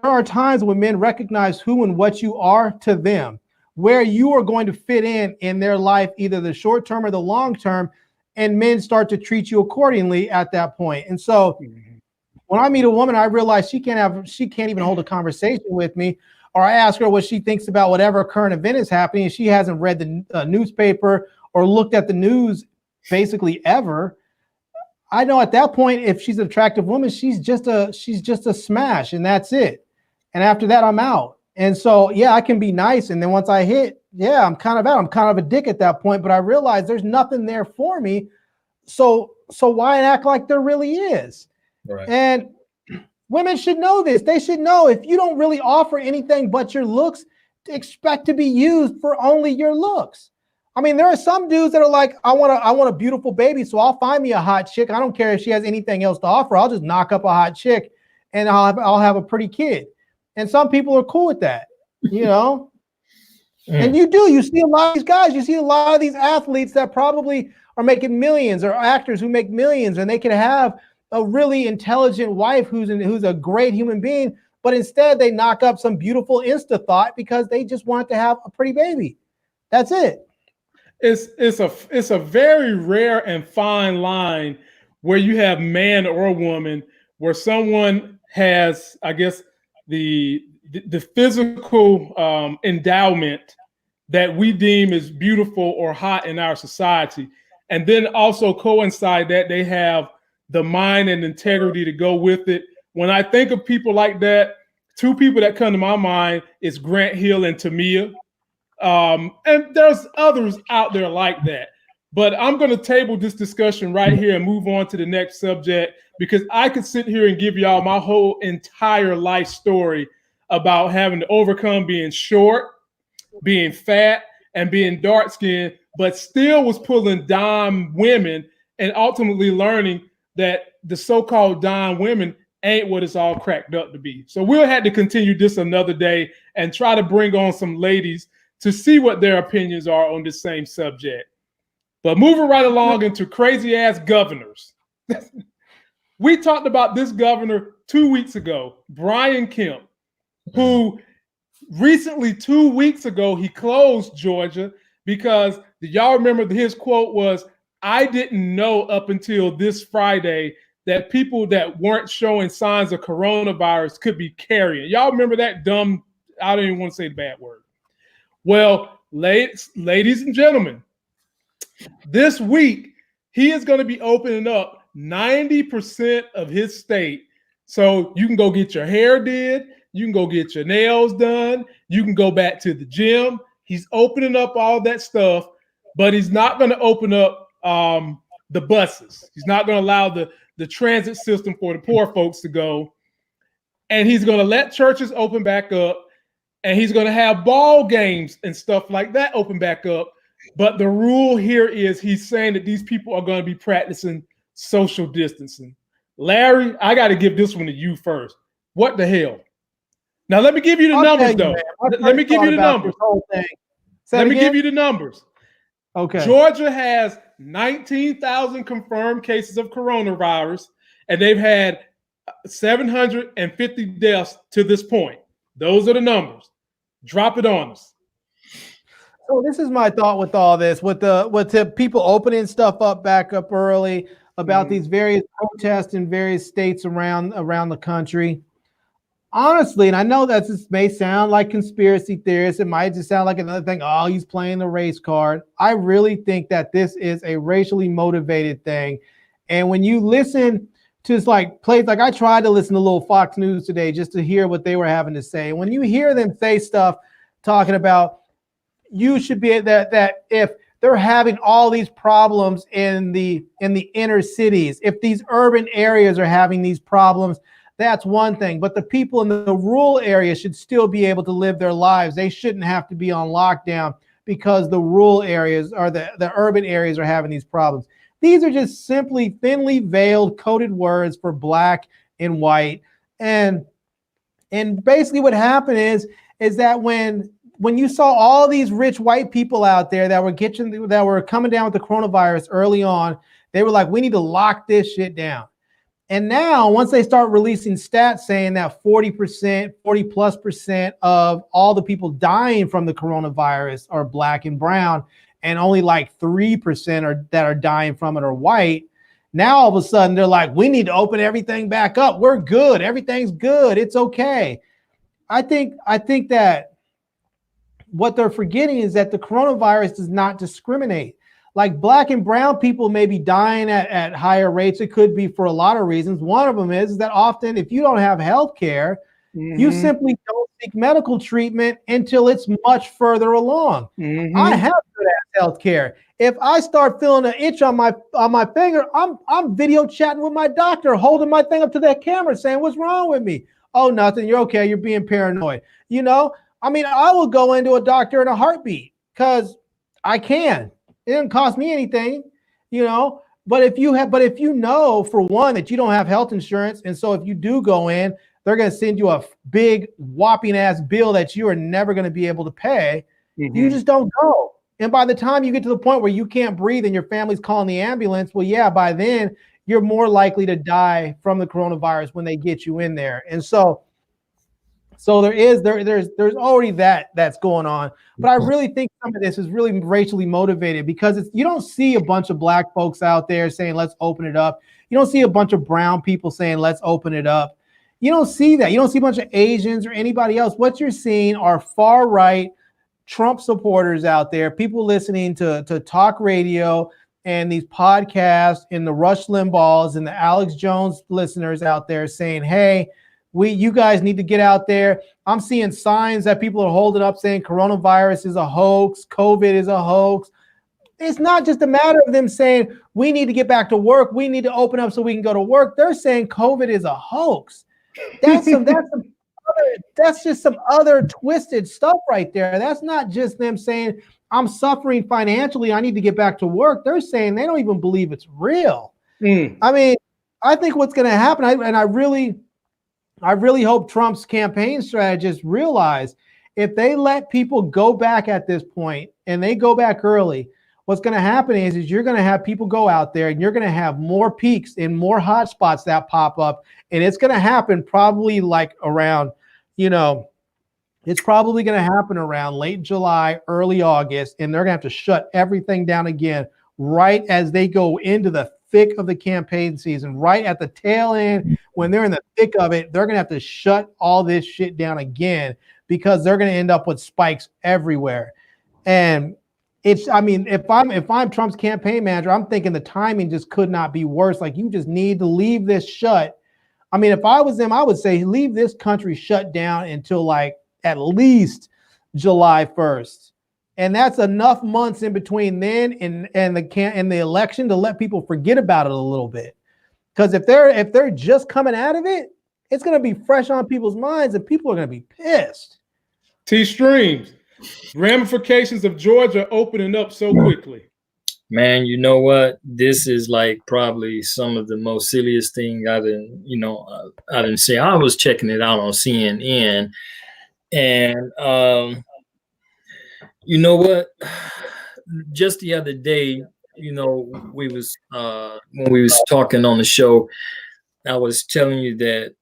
are times when men recognize who and what you are to them, where you are going to fit in their life, either the short term or the long term, and men start to treat you accordingly at that point. And so when I meet a woman, I realize she can't even hold a conversation with me, or I ask her what she thinks about whatever current event is happening, and she hasn't read the newspaper or looked at the news basically ever. I know at that point, if she's an attractive woman, she's just a smash, and that's it. And after that, I'm out. And so, yeah, I can be nice. And then once I hit, yeah, I'm kind of out. I'm kind of a dick at that point, but I realize there's nothing there for me. So why act like there really is? Right. And women should know this. They should know if you don't really offer anything but your looks, expect to be used for only your looks. I mean, there are some dudes that are like, I want a beautiful baby, so I'll find me a hot chick. I don't care if she has anything else to offer. I'll just knock up a hot chick and I'll have a pretty kid. And some people are cool with that, you know? And you see a lot of these guys, you see a lot of these athletes that probably are making millions, or actors who make millions, and they can have a really intelligent wife who's a great human being, but instead they knock up some beautiful Insta thought because they just want to have a pretty baby. That's it. It's a very rare and fine line where you have man or woman, where someone has, I guess, the physical endowment that we deem as beautiful or hot in our society, and then also coincide that they have the mind and integrity to go with it. When I think of people like that, two people that come to my mind is Grant Hill and Tamia. And there's others out there like that. But I'm going to table this discussion right here and move on to the next subject, because I could sit here and give y'all my whole entire life story about having to overcome being short, being fat, and being dark-skinned, but still was pulling dime women and ultimately learning that the so-called dime women ain't what it's all cracked up to be. So we'll have to continue this another day and try to bring on some ladies to see what their opinions are on this same subject. But moving right along into crazy ass governors. We talked about this governor 2 weeks ago, Brian Kemp, who recently 2 weeks ago, he closed Georgia because y'all remember his quote was, "I didn't know up until this Friday that people that weren't showing signs of coronavirus could be carrying." Y'all remember that dumb, I don't even want to say the bad word. Well, ladies and gentlemen, this week, he is going to be opening up 90% of his state. So you can go get your hair did, you can go get your nails done, you can go back to the gym. He's opening up all that stuff, but he's not going to open up the buses. He's not going to allow the transit system for the poor folks to go. And he's going to let churches open back up. And he's going to have ball games and stuff like that open back up. But the rule here is he's saying that these people are going to be practicing social distancing. Larry, I got to give this one to you first. What the hell? Now, let me give you the numbers, though. Let me give you the numbers. Let me give you the numbers. Okay. Georgia has 19,000 confirmed cases of coronavirus, and they've had 750 deaths to this point. Those are the numbers. Drop it on us. So this is my thought with all this, with the people opening stuff back up early about these various protests in various states around the country. Honestly, and I know that this may sound like conspiracy theorists, it might just sound like another thing, oh, he's playing the race card. I really think that this is a racially motivated thing. And when you listen to like plays, like I tried to listen to a little Fox News today just to hear what they were having to say. When you hear them say stuff talking about you should be that if they're having all these problems in the inner cities, if these urban areas are having these problems, that's one thing. But the people in the rural areas should still be able to live their lives. They shouldn't have to be on lockdown because the rural areas or the urban areas are having these problems. These are just simply thinly veiled coded words for black and white. And basically what happened is that when when you saw all these rich white people out there that were coming down with the coronavirus early on, they were like, we need to lock this shit down. And now, once they start releasing stats saying that 40+% of all the people dying from the coronavirus are black and brown, and only like 3% that are dying from it are white, now all of a sudden they're like, we need to open everything back up. We're good. Everything's good. It's okay. I think that what they're forgetting is that the coronavirus does not discriminate. Like black and brown people may be dying at higher rates. It could be for a lot of reasons. One of them is that often if you don't have health care, you simply don't seek medical treatment until it's much further along. I have good health care. If I start feeling an itch on my finger, I'm video chatting with my doctor, holding my thing up to that camera saying, what's wrong with me? Oh, nothing. You're okay. You're being paranoid. You know, I mean, I will go into a doctor in a heartbeat because I can. It doesn't cost me anything, you know. But if you know, for one, that you don't have health insurance, and so if you do go in, they're going to send you a big whopping ass bill that you are never going to be able to pay. You just don't go. And by the time you get to the point where you can't breathe and your family's calling the ambulance, well, yeah, by then you're more likely to die from the coronavirus when they get you in there. And so there's already that's going on. But I really think some of this is really racially motivated because you don't see a bunch of black folks out there saying, let's open it up. You don't see a bunch of brown people saying, let's open it up. You don't see that. You don't see a bunch of Asians or anybody else. What you're seeing are far right Trump supporters out there, people listening to talk radio and these podcasts and the Rush Limbaughs and the Alex Jones listeners out there saying, hey, you guys need to get out there. I'm seeing signs that people are holding up saying coronavirus is a hoax, COVID is a hoax. It's not just a matter of them saying we need to get back to work. We need to open up so we can go to work. They're saying COVID is a hoax. That's just some other twisted stuff right there. That's not just them saying I'm suffering financially. I need to get back to work. They're saying they don't even believe it's real. I mean, I think what's going to happen, I really hope Trump's campaign strategists realize if they let people go back at this point and they go back early, what's going to happen is you're going to have people go out there and you're going to have more peaks and more hot spots that pop up. And it's going to happen probably like around, it's probably going to happen around late July, early August, and they're going to have to shut everything down again right as they go into the thick of the campaign season, right at the tail end, when they're in the thick of it, they're going to have to shut all this shit down again because they're going to end up with spikes everywhere. And if I'm Trump's campaign manager, I'm thinking the timing just could not be worse. Like, you just need to leave this shut. I mean, if I was them, I would say leave this country shut down until like at least July 1st. And that's enough months in between then and the election to let people forget about it a little bit. Because if they're just coming out of it, it's going to be fresh on people's minds and people are going to be pissed. T-Streams, ramifications of Georgia opening up so quickly. Man, you know what? This is like probably some of the most silliest thing I didn't see. I was checking it out on CNN, and you know what? Just the other day, when we was talking on the show, I was telling you that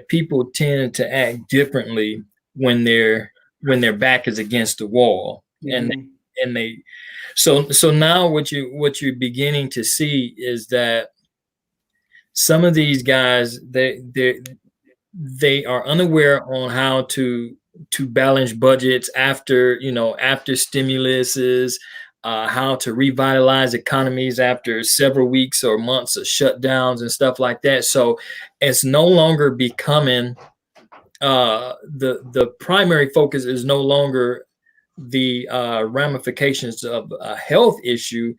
people tend to act differently when their back is against the wall, and they. So now what you're beginning to see is that some of these guys they are unaware on how to balance budgets after stimuluses, how to revitalize economies after several weeks or months of shutdowns and stuff like that. So it's no longer becoming the primary focus is no longer the ramifications of a health issue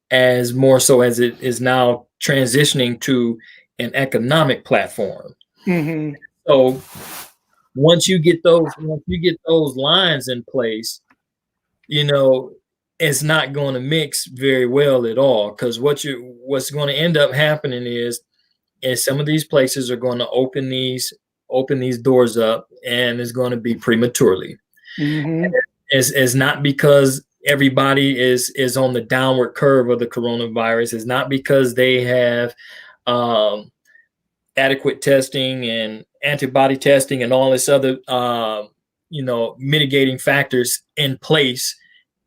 as more so as it is now transitioning to an economic platform. So once you get those lines in place, it's not going to mix very well at all. Because what's going to end up happening is some of these places are going to open these doors up, and it's going to be prematurely. Mm-hmm. It's not because everybody is on the downward curve of the coronavirus. It's not because they have adequate testing and antibody testing and all this other mitigating factors in place.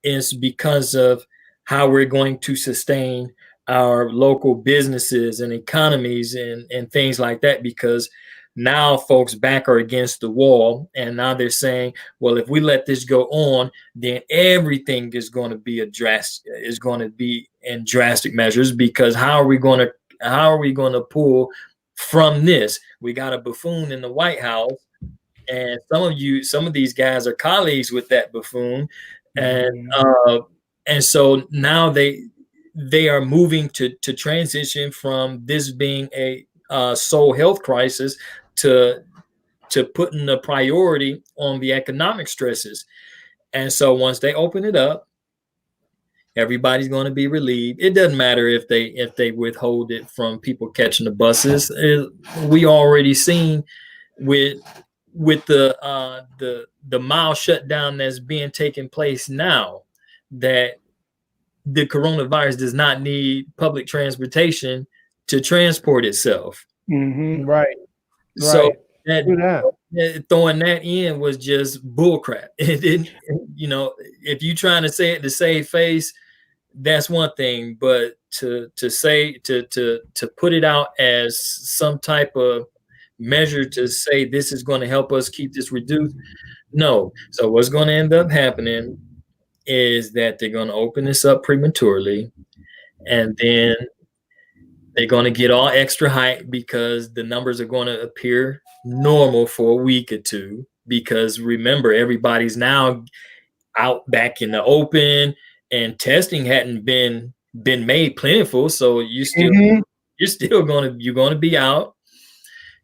Is because of how we're going to sustain our local businesses and economies and things like that, because now folks back are against the wall, and now they're saying, well, if we let this go on, then everything is going to be in drastic measures, because how are we going to pull from this? We got a buffoon in the White House, and some of these guys are colleagues with that buffoon, and so now they are moving to transition from this being a sole health crisis to putting the priority on the economic stresses. And so once they open it up, everybody's going to be relieved. It doesn't matter if they withhold it from people catching the buses. We already seen with the mile shutdown that's being taken place now, that the coronavirus does not need public transportation to transport itself. Mm-hmm. Right. So that. throwing that in was just bullcrap. It didn't, if you're trying to say it to save face, that's one thing, but to put it out as some type of measure to say this is going to help us keep this reduced, no. So what's going to end up happening is that they're going to open this up prematurely, and then they're going to get all extra hype because the numbers are going to appear normal for a week or two, because remember, everybody's now out back in the open, and testing hadn't been made plentiful, so you're going to be out,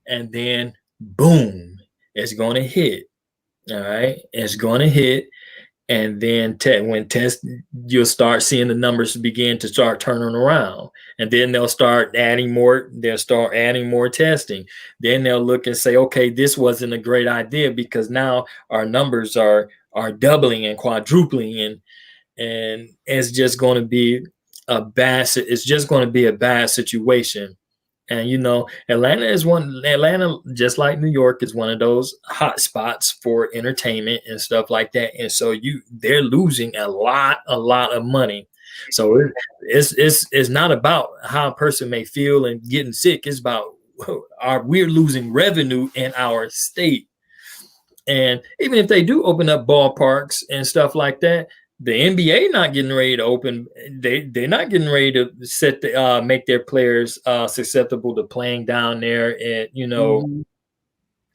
and then boom, it's going to hit. All right, it's going to hit. And then you'll start seeing the numbers begin to start turning around, and then they'll start adding more. They'll start adding more testing. Then they'll look and say, okay, this wasn't a great idea, because now our numbers are doubling and quadrupling, and it's just going to be a bad. It's just going to be a bad situation. And Atlanta, just like New York, is one of those hot spots for entertainment and stuff like that. And so they're losing a lot of money. So it's not about how a person may feel and getting sick. It's about we're losing revenue in our state. And even if they do open up ballparks and stuff like that, the NBA not getting ready to open. They're not getting ready to make their players susceptible to playing down there at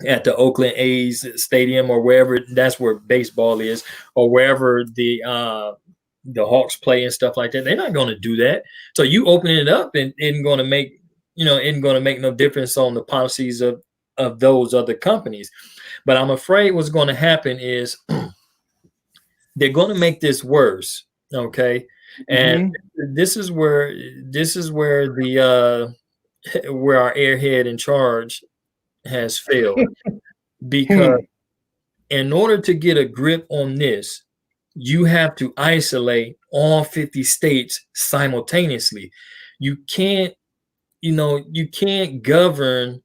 at the Oakland A's stadium, or wherever. That's where baseball is, or wherever the Hawks play and stuff like that. They're not going to do that. So you open it up, and isn't going to make no difference on the policies of those other companies. But I'm afraid what's going to happen is they're going to make this worse. Okay. And this is where the where our airhead in charge has failed, because in order to get a grip on this, you have to isolate all 50 states simultaneously. You can't govern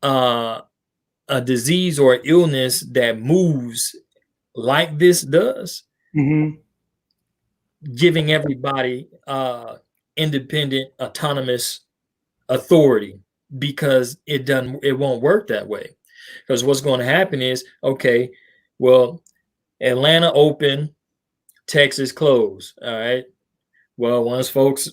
a disease or illness that moves like this does, giving everybody independent, autonomous authority, because it won't work that way. Because what's going to happen is, okay, well, Atlanta open, Texas close. All right. Well, once folks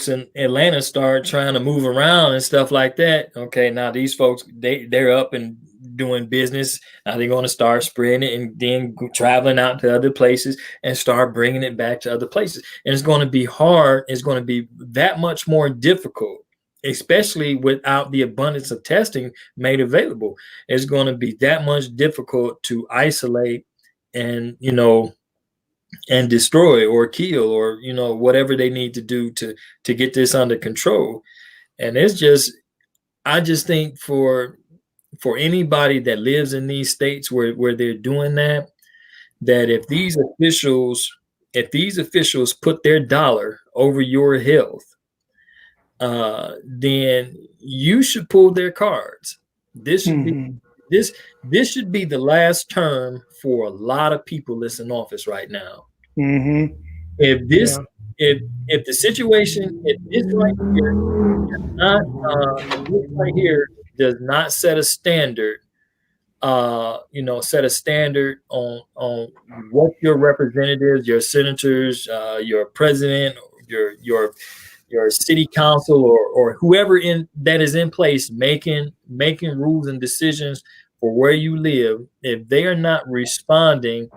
in Atlanta start trying to move around and stuff like that, okay, now these folks, they're up and doing business. Now they're going to start spreading it and then traveling out to other places and start bringing it back to other places. And it's going to be hard. It's going to be that much more difficult, especially without the abundance of testing made available. It's going to be that much difficult to isolate and and destroy or kill or whatever they need to do to get this under control. And I think for anybody that lives in these states where they're doing that, that if these officials put their dollar over your health, then you should pull their cards. This should be this should be the last term for a lot of people that's in office right now. If this if the situation, if this right here does not set a standard, set a standard on what your representatives, your senators, your president, your city council, or whoever that is in place making rules and decisions for where you live, if they are not responding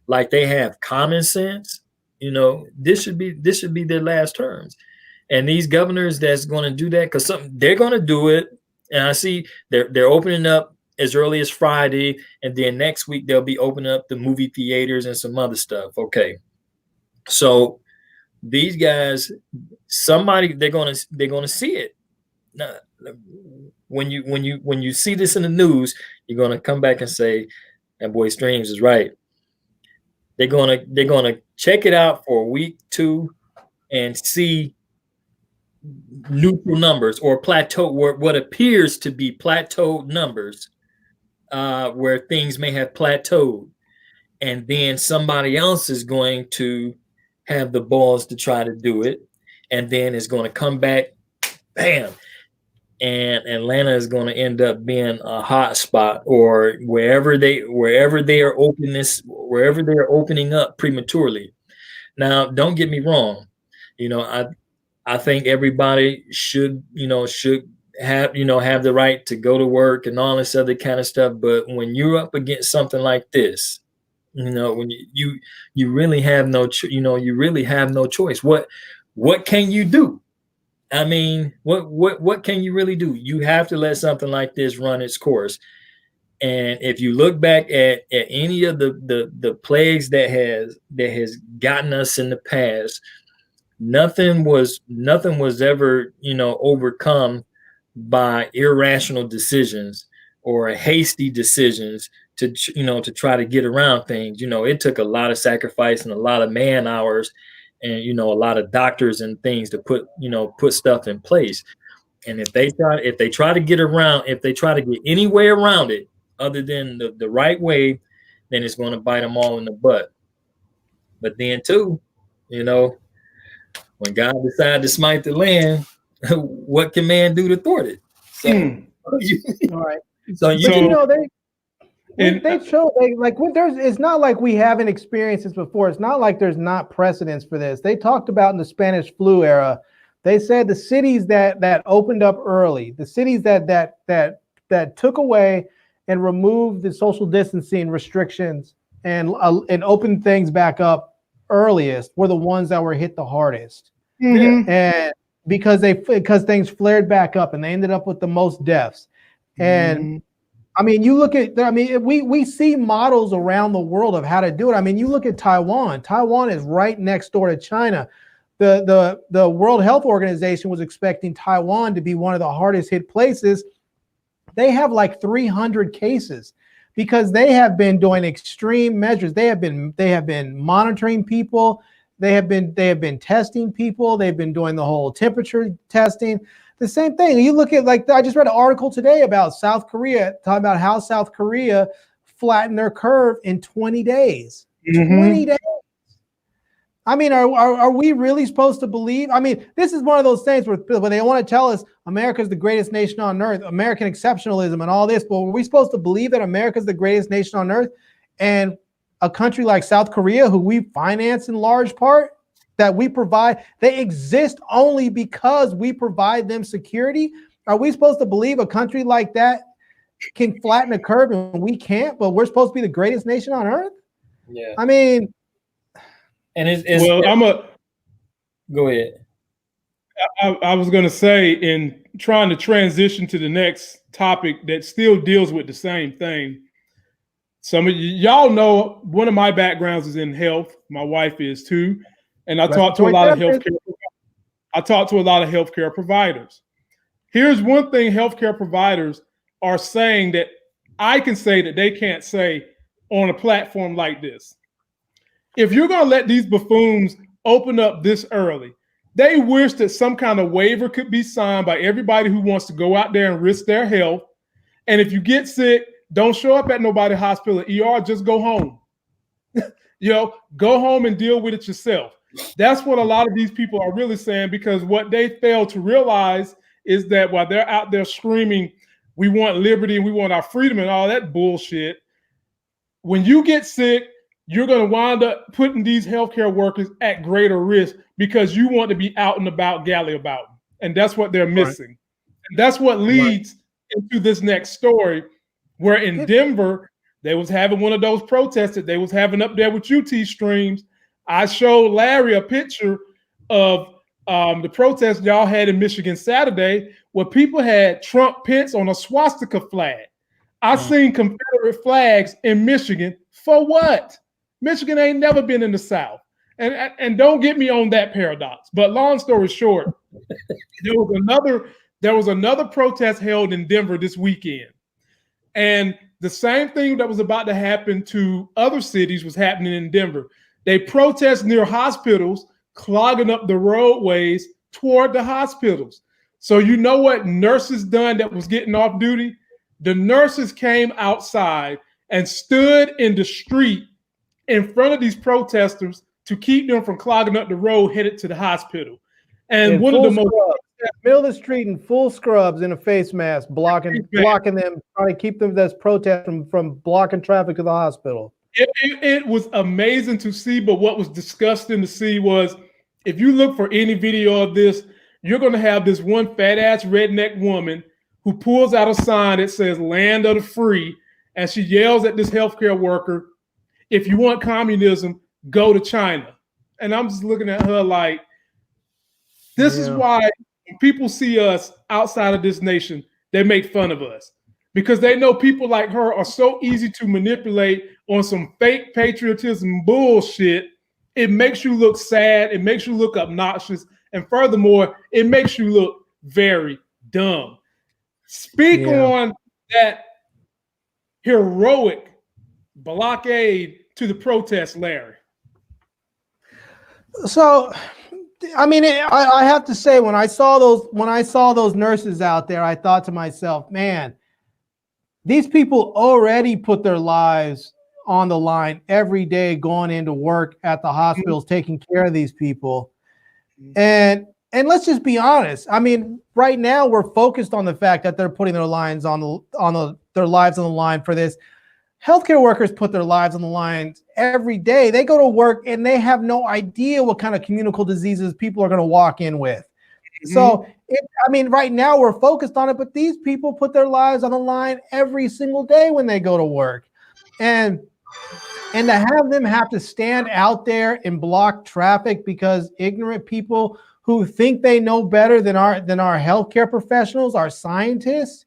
like they have common sense, this should be their last terms. And these governors that's going to do that, because they're going to do it, and I see they're opening up as early as Friday, and then next week they'll be opening up the movie theaters and some other stuff. Okay, so these guys, they're gonna see it. Now, when you see this in the news, you're gonna come back and say, "That boy Streams is right." They're gonna check it out for a week, 2, and see neutral numbers or plateau, what appears to be plateaued numbers, where things may have plateaued, and then somebody else is going to have the balls to try to do it, and then it's going to come back, bam, and Atlanta is going to end up being a hot spot, or wherever they are opening up prematurely. Now, don't get me wrong, I think everybody should have the right to go to work and all this other kind of stuff. But when you're up against something like this, when you really have no choice. What can you do? I mean, what can you really do? You have to let something like this run its course. And if you look back at any of the plagues that has gotten us in the past, nothing was ever overcome by irrational decisions or hasty decisions to try to get around things. It took a lot of sacrifice and a lot of man hours, and a lot of doctors and things to put stuff in place. And if they try to get any way around it other than the right way, then it's going to bite them all in the butt. But then too, when God decided to smite the land, what can man do to thwart it? So, all right. So they show it's not like we haven't experienced this before. It's not like there's not precedents for this. They talked about in the Spanish flu era, they said the cities that opened up early, the cities that took away and removed the social distancing restrictions and opened things back up earliest were the ones that were hit the hardest. And because things flared back up and they ended up with the most deaths. And I mean, you look at, we see models around the world of how to do it. I mean, you look at Taiwan. Taiwan is right next door to China. The World Health Organization was expecting Taiwan to be one of the hardest hit places. They have like 300 cases because they have been doing extreme measures. They have been monitoring people. They have been testing people. They've been doing the whole temperature testing. The same thing. You look at, I just read an article today about South Korea, talking about how South Korea flattened their curve in 20 days. 20 days. I mean, are we really supposed to believe? I mean, this is one of those things where they want to tell us America's the greatest nation on earth, American exceptionalism and all this, but are we supposed to believe that America's the greatest nation on earth? And a country like South Korea, who we finance in large part, that we provide, they exist only because we provide them security. Are we supposed to believe a country like that can flatten a curve and we can't, but we're supposed to be the greatest nation on earth? Yeah. I mean, and go ahead. I was going to say, in trying to transition to the next topic that still deals with the same thing. Some of y'all know one of my backgrounds is in health. My wife is too. And I talk to a lot of healthcare providers. Here's one thing healthcare providers are saying that I can say that they can't say on a platform like this. if you're going to let these buffoons open up this early, they wish that some kind of waiver could be signed by everybody who wants to go out there and risk their health. And if you get sick, don't show up at nobody's hospital or ER, just go home. Go home and deal with it yourself. That's what a lot of these people are really saying, because what they fail to realize is that while they're out there screaming, we want liberty and we want our freedom and all that bullshit, when you get sick, you're going to wind up putting these healthcare workers at greater risk because you want to be out and about, galley-about. And that's what they're missing. Right. And that's what leads into this next story, where in Denver, they was having one of those protests that they was having up there with UT streams. I showed Larry a picture of the protest y'all had in Michigan Saturday, where people had Trump Pence on a swastika flag. I've seen Confederate flags in Michigan. For what? Michigan ain't never been in the South. And don't get me on that paradox. But long story short, there was another protest held in Denver this weekend. And the same thing that was about to happen to other cities was happening in Denver. They protest near hospitals, clogging up the roadways toward the hospitals. So you know what nurses done that was getting off duty? The nurses came outside and stood in the street in front of these protesters to keep them from clogging up the road headed to the hospital. And one of the most middle of the street in full scrubs in a face mask, blocking them, trying to keep them this protest from blocking traffic to the hospital. It was amazing to see, but what was disgusting to see was, if you look for any video of this, you're going to have this one fat ass redneck woman who pulls out a sign that says "Land of the Free," and she yells at this healthcare worker, "If you want communism, go to China." And I'm just looking at her like, this is why when people see us outside of this nation, they make fun of us, because they know people like her are so easy to manipulate on some fake patriotism bullshit. It makes you look sad. It makes you look obnoxious. And furthermore, it makes you look very dumb. Speak on that heroic blockade to the protest, Larry. So, I mean, I have to say, when I saw those nurses out there, I thought to myself, man, these people already put their lives on the line every day, going into work at the hospitals, taking care of these people. And let's just be honest. I mean, right now we're focused on the fact that they're putting their lives on the line for this. Healthcare workers put their lives on the line every day. They go to work and they have no idea what kind of communicable diseases people are going to walk in with. So, right now we're focused on it, but these people put their lives on the line every single day when they go to work. And to have them have to stand out there and block traffic because ignorant people who think they know better than our healthcare professionals, our scientists.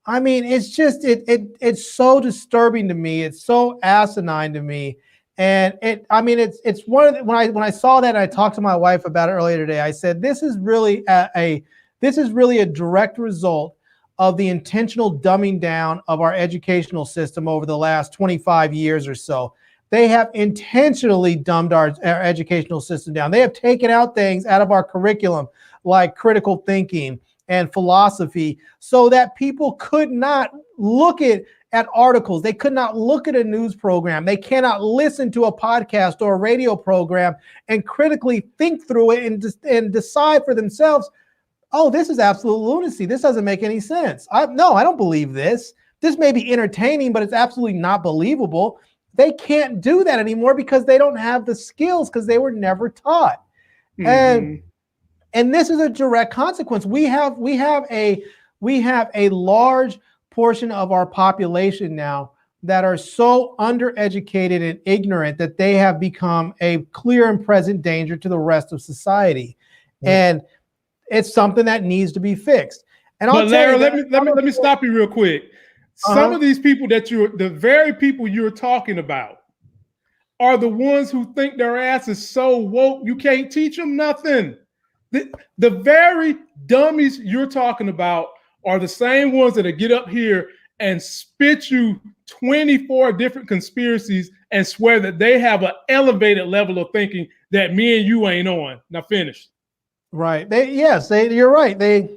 I mean, it's just it's so disturbing to me. It's so asinine to me. And it's one of the, when I saw that, and I talked to my wife about it earlier today, I said, this is really a direct result of the intentional dumbing down of our educational system over the last 25 years or so. They have intentionally dumbed our educational system down. They have taken out things out of our curriculum like critical thinking and philosophy so that people could not look at articles. They could not look at a news program. They cannot listen to a podcast or a radio program and critically think through it and decide for themselves, oh, this is absolute lunacy. This doesn't make any sense. I don't believe this. This may be entertaining, but it's absolutely not believable. They can't do that anymore because they don't have the skills, because they were never taught. And this is a direct consequence. We have a large portion of our population now that are so undereducated and ignorant that they have become a clear and present danger to the rest of society. And it's something that needs to be fixed. And Larry, let me stop you real quick. Some of these people the very people you're talking about are the ones who think their ass is so woke you can't teach them nothing. The very dummies you're talking about are the same ones that get up here and spit you 24 different conspiracies and swear that they have an elevated level of thinking that me and you ain't on. Now finish. Right. You're right. They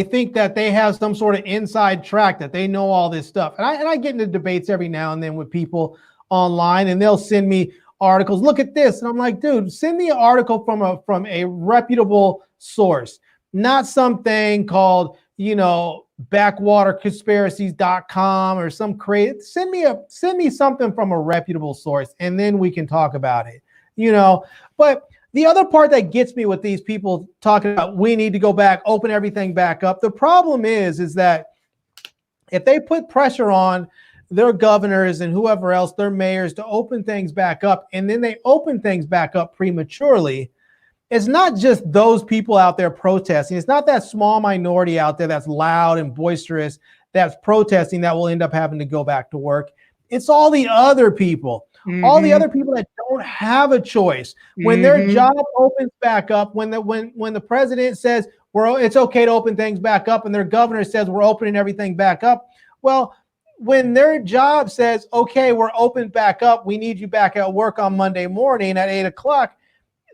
think that they have some sort of inside track, that they know all this stuff. And I get into debates every now and then with people online, and they'll send me articles. Look at this. And I'm like, dude, send me an article from a reputable source, not something called, backwaterconspiracies.com or some crazy. Send me something from a reputable source, and then we can talk about it. But the other part that gets me with these people talking about we need to go back, open everything back up. The problem is that if they put pressure on their governors and whoever else, their mayors, to open things back up, and then they open things back up prematurely, it's not just those people out there protesting. It's not that small minority out there that's loud and boisterous that's protesting that will end up having to go back to work. It's all the other people. All the other people that don't have a choice. When their job opens back up, when the president says it's okay to open things back up, and their governor says we're opening everything back up. Well, when their job says, okay, we're open back up, we need you back at work on Monday morning at 8:00,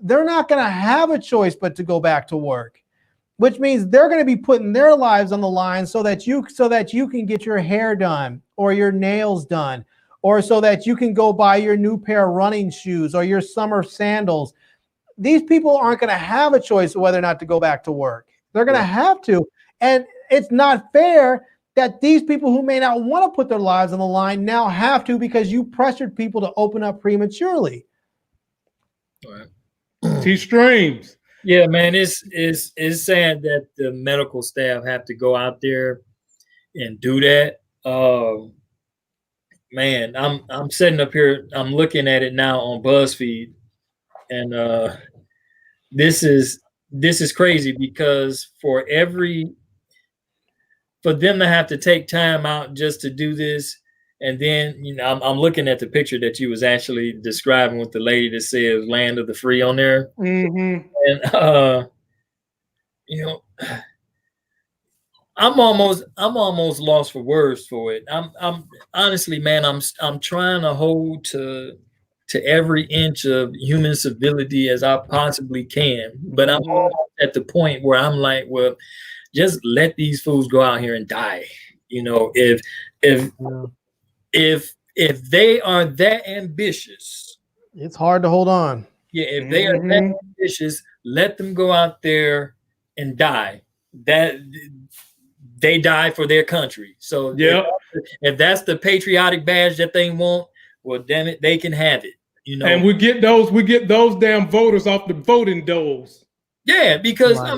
they're not going to have a choice but to go back to work, which means they're going to be putting their lives on the line so that you can get your hair done or your nails done, or so that you can go buy your new pair of running shoes or your summer sandals. These people aren't going to have a choice of whether or not to go back to work. They're going to have to. And it's not fair that these people who may not want to put their lives on the line now have to, because you pressured people to open up prematurely. T-Streams. Yeah, man, it's sad that the medical staff have to go out there and do that. Man, I'm sitting up here, I'm looking at it now on BuzzFeed, and this is crazy, because for them to have to take time out just to do this, and then I'm looking at the picture that you was actually describing with the lady that says "Land of the Free" on there, and I'm almost lost for words for it. I'm honestly, man, I'm trying to hold to every inch of human civility as I possibly can, but I'm at the point where I'm like, well, just let these fools go out here and die. If they are that ambitious, it's hard to hold on. Yeah, if they are that ambitious, let them go out there and die. That they die for their country. So if that's the patriotic badge that they want, well, damn it, they can have it. And we get those damn voters off the voting doles. Yeah, because I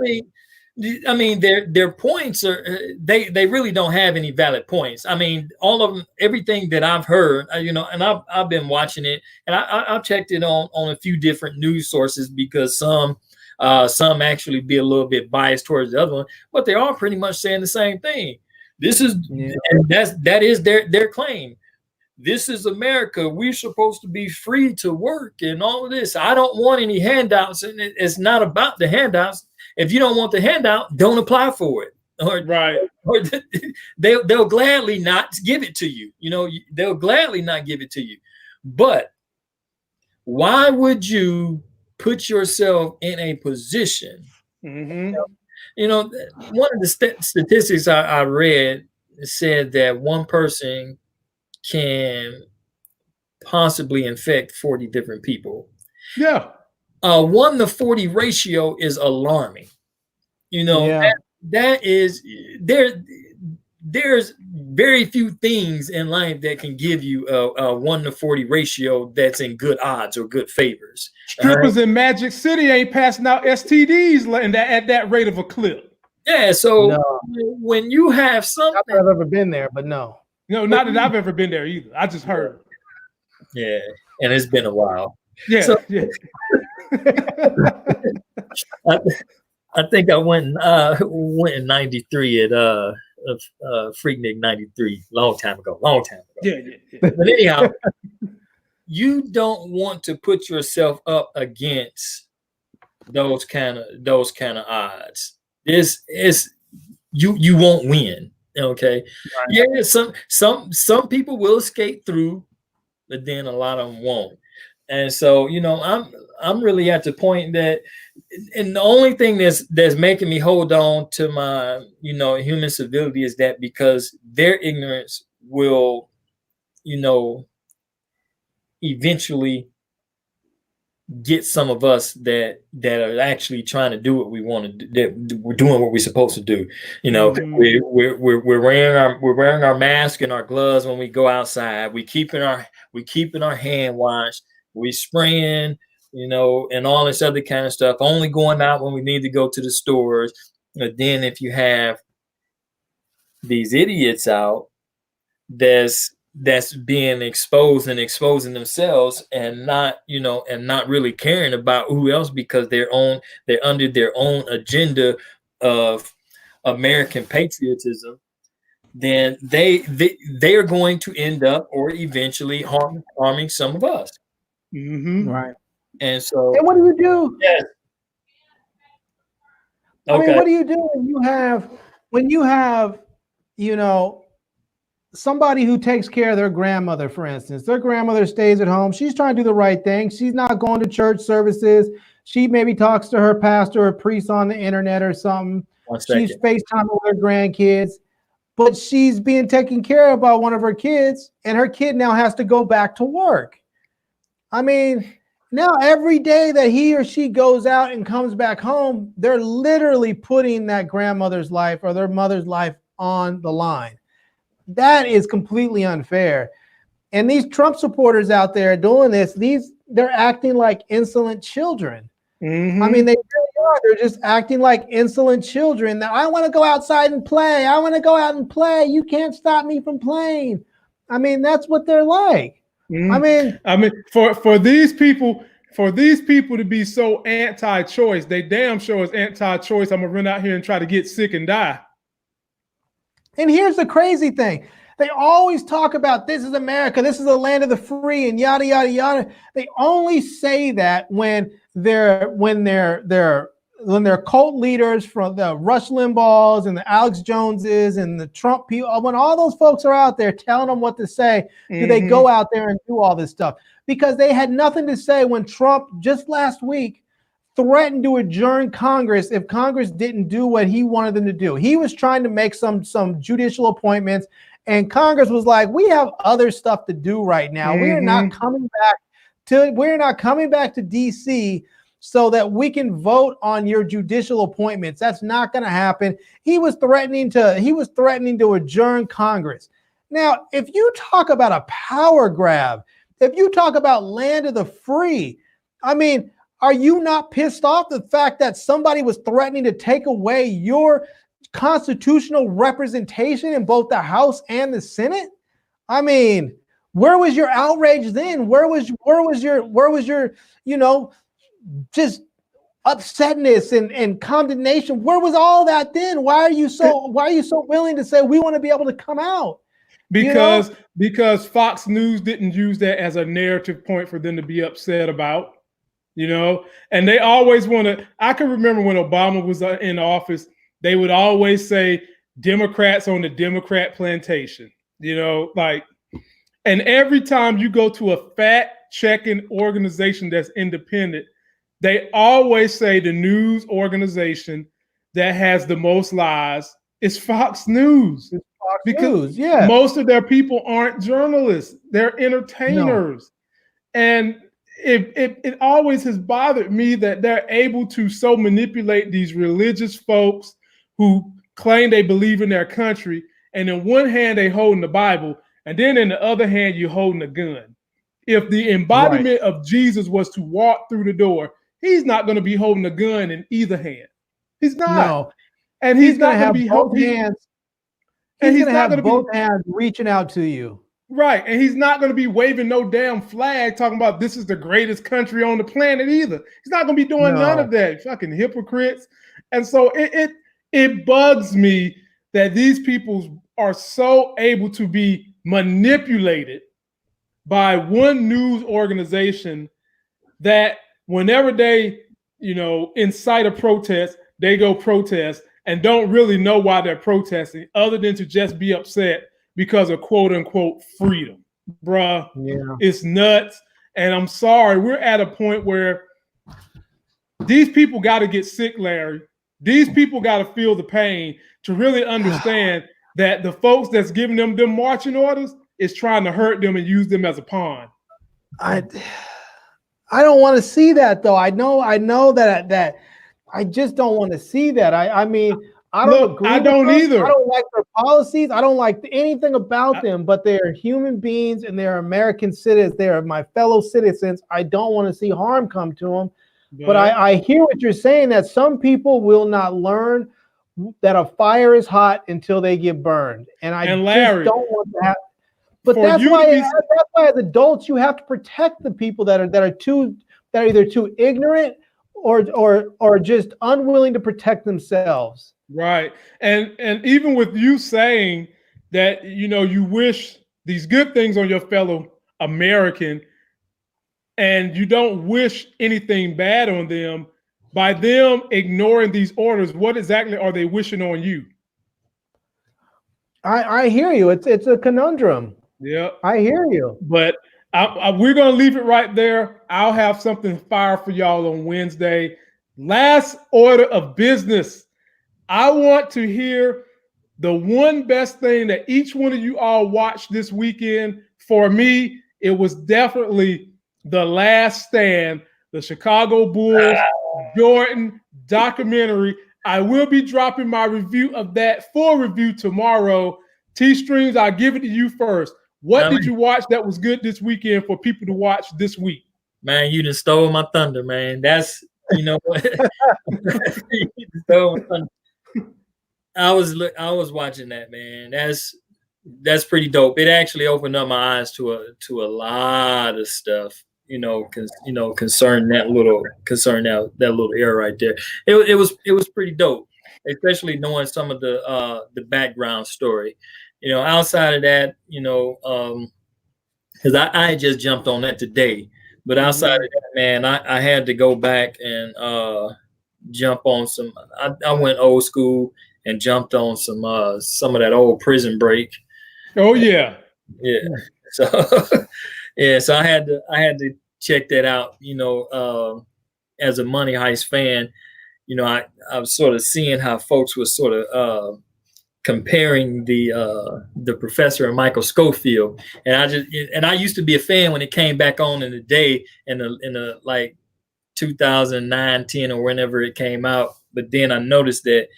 mean, their points are they really don't have any valid points. I mean, all of them, everything that I've heard, and I've been watching it, and I've checked it on a few different news sources, because some actually be a little bit biased towards the other one, but they're all pretty much saying the same thing. This is and that is their claim. This is America. We're supposed to be free to work and all of this. I don't want any handouts, and it's not about the handouts. If you don't want the handout, don't apply for it. Or they'll gladly not give it to you. They'll gladly not give it to you. But why would you put yourself in a position? One of the statistics I read said that one person can possibly infect 40 different people. Yeah. 1 to 40 ratio is alarming. That is there's very few things in life that can give you a 1 to 40 ratio that's in good odds or good favors. Strippers in Magic City ain't passing out STDs at that rate of a clip. Yeah, so when you have something, not that I've ever been there, but no, not that I've ever been there either. I just heard. Yeah, and it's been a while. Yeah, so, I think I went in '93 at Freaknik '93, long time ago. Yeah. But anyhow, you don't want to put yourself up against those kind of odds. This is you won't win. Okay. Right. Yeah, some people will skate through, but then a lot of them won't. And so, I'm really at the point that, and the only thing that's making me hold on to my, human civility is that because their ignorance will, eventually get some of us that are actually trying to do what we want to do, that we're doing what we're supposed to do. We're wearing our mask and our gloves when we go outside. We keeping our hand washed. We spraying, and all this other kind of stuff. Only going out when we need to go to the stores. But then if you have these idiots out that's being exposed and exposing themselves and not really caring about who else, because they're under their own agenda of American patriotism, then they are going to end up or eventually harming some of us. Right. And so, and what do you do? yes. I Okay. mean, what do you do when you have somebody who takes care of their grandmother, for instance? Their grandmother stays at home. She's trying to do the right thing. She's not going to church services. She maybe talks to her pastor or priest on the internet or something. She's FaceTiming with her grandkids, but she's being taken care of by one of her kids, and her kid now has to go back to work. I mean, now every day that he or she goes out and comes back home, they're literally putting that grandmother's life or their mother's life on the line. That is completely unfair. And these Trump supporters out there doing this, they're acting like insolent children. I mean, they really are. They're just acting like insolent children. That I want to go outside and play. I want to go out and play. You can't stop me from playing. I mean, that's what they're like. I mean, for these people to be so anti-choice, they damn sure is anti-choice. I'm gonna run out here and try to get sick and die. And here's the crazy thing. They always talk about this is America, this is the land of the free, and yada yada yada. They only say that when their cult leaders, from the Rush Limbaughs and the Alex Joneses and the Trump people, when all those folks are out there telling them what to say, do they go out there and do all this stuff? Because they had nothing to say when Trump just last week threatened to adjourn Congress if Congress didn't do what he wanted them to do. He was trying to make some judicial appointments, and Congress was like, we have other stuff to do right now. We're not coming back to DC so that we can vote on your judicial appointments. That's not going to happen. He was threatening to adjourn Congress. Now, if you talk about a power grab, if you talk about land of the free, I mean, are you not pissed off the fact that somebody was threatening to take away your constitutional representation in both the House and the Senate? I mean, where was your outrage then? Where was your, just upsetness and condemnation? Where was all that then? Why are you so willing to say we want to be able to come out? Because Fox News didn't use that as a narrative point for them to be upset about. And they always want to. I can remember when Obama was in office, they would always say Democrats on the Democrat plantation, and every time you go to a fact-checking organization that's independent, they always say the news organization that has the most lies is Fox News. It's Fox News, yeah. Most of their people aren't journalists; they're entertainers, and it always has bothered me that they're able to so manipulate these religious folks who claim they believe in their country, and in one hand they holding the Bible, and then in the other hand you're holding a gun. If the embodiment of Jesus was to walk through the door, he's not going to be holding a gun in either hand. He's not. No. And he's not going to be holding hands. He's going to have both hands reaching out to you. Right. And he's not going to be waving no damn flag talking about this is the greatest country on the planet either. He's not going to be doing none of that. Fucking hypocrites. And so it bugs me that these people are so able to be manipulated by one news organization that whenever they, incite a protest, they go protest. and don't really know why they're protesting other than to just be upset because of quote unquote freedom. Bruh, it's nuts. And I'm sorry, we're at a point where these people got to get sick, Larry. These people got to feel the pain to really understand that the folks that's giving them marching orders is trying to hurt them and use them as a pawn. I don't want to see that, though. I know that I just don't want to see that. I mean, I don't agree. I don't either. I don't like their policies. I don't like anything about them, but they're human beings and they're American citizens. They're my fellow citizens. I don't want to see harm come to them. But I hear what you're saying, that some people will not learn that a fire is hot until they get burned. And Larry, just don't want to have. But that's why as adults you have to protect the people that are either too ignorant or just unwilling to protect themselves. Right. And even with you saying that, you wish these good things on your fellow American and you don't wish anything bad on them, by them ignoring these orders, what exactly are they wishing on you? I hear you. It's a conundrum. Yeah. I hear you. But we're going to leave it right there. I'll have something fire for y'all on Wednesday. Last order of business. I want to hear the one best thing that each one of you all watched this weekend. For me, it was definitely The Last Stand, the Chicago Bulls Jordan documentary. I will be dropping my review of that, full review, tomorrow. T-Streams, I'll give it to you first. What did you watch that was good this weekend for people to watch this week? Man, you just stole my thunder, man. That's, what? You stole my thunder. I was watching that, man. That's pretty dope. It actually opened up my eyes to a lot of stuff, concerning that little era right there. It was pretty dope, especially knowing some of the background story. Outside of that, because I had just jumped on that today, but outside of that, man, I had to go back and jump on some. I went old school and jumped on some of that old Prison Break. Oh yeah. So so I had to check that out. As a Money Heist fan, I was sort of seeing how folks were sort of comparing the professor and Michael Scofield, and I used to be a fan when it came back on in the day in the like 2009, 10 or whenever it came out. But then I noticed that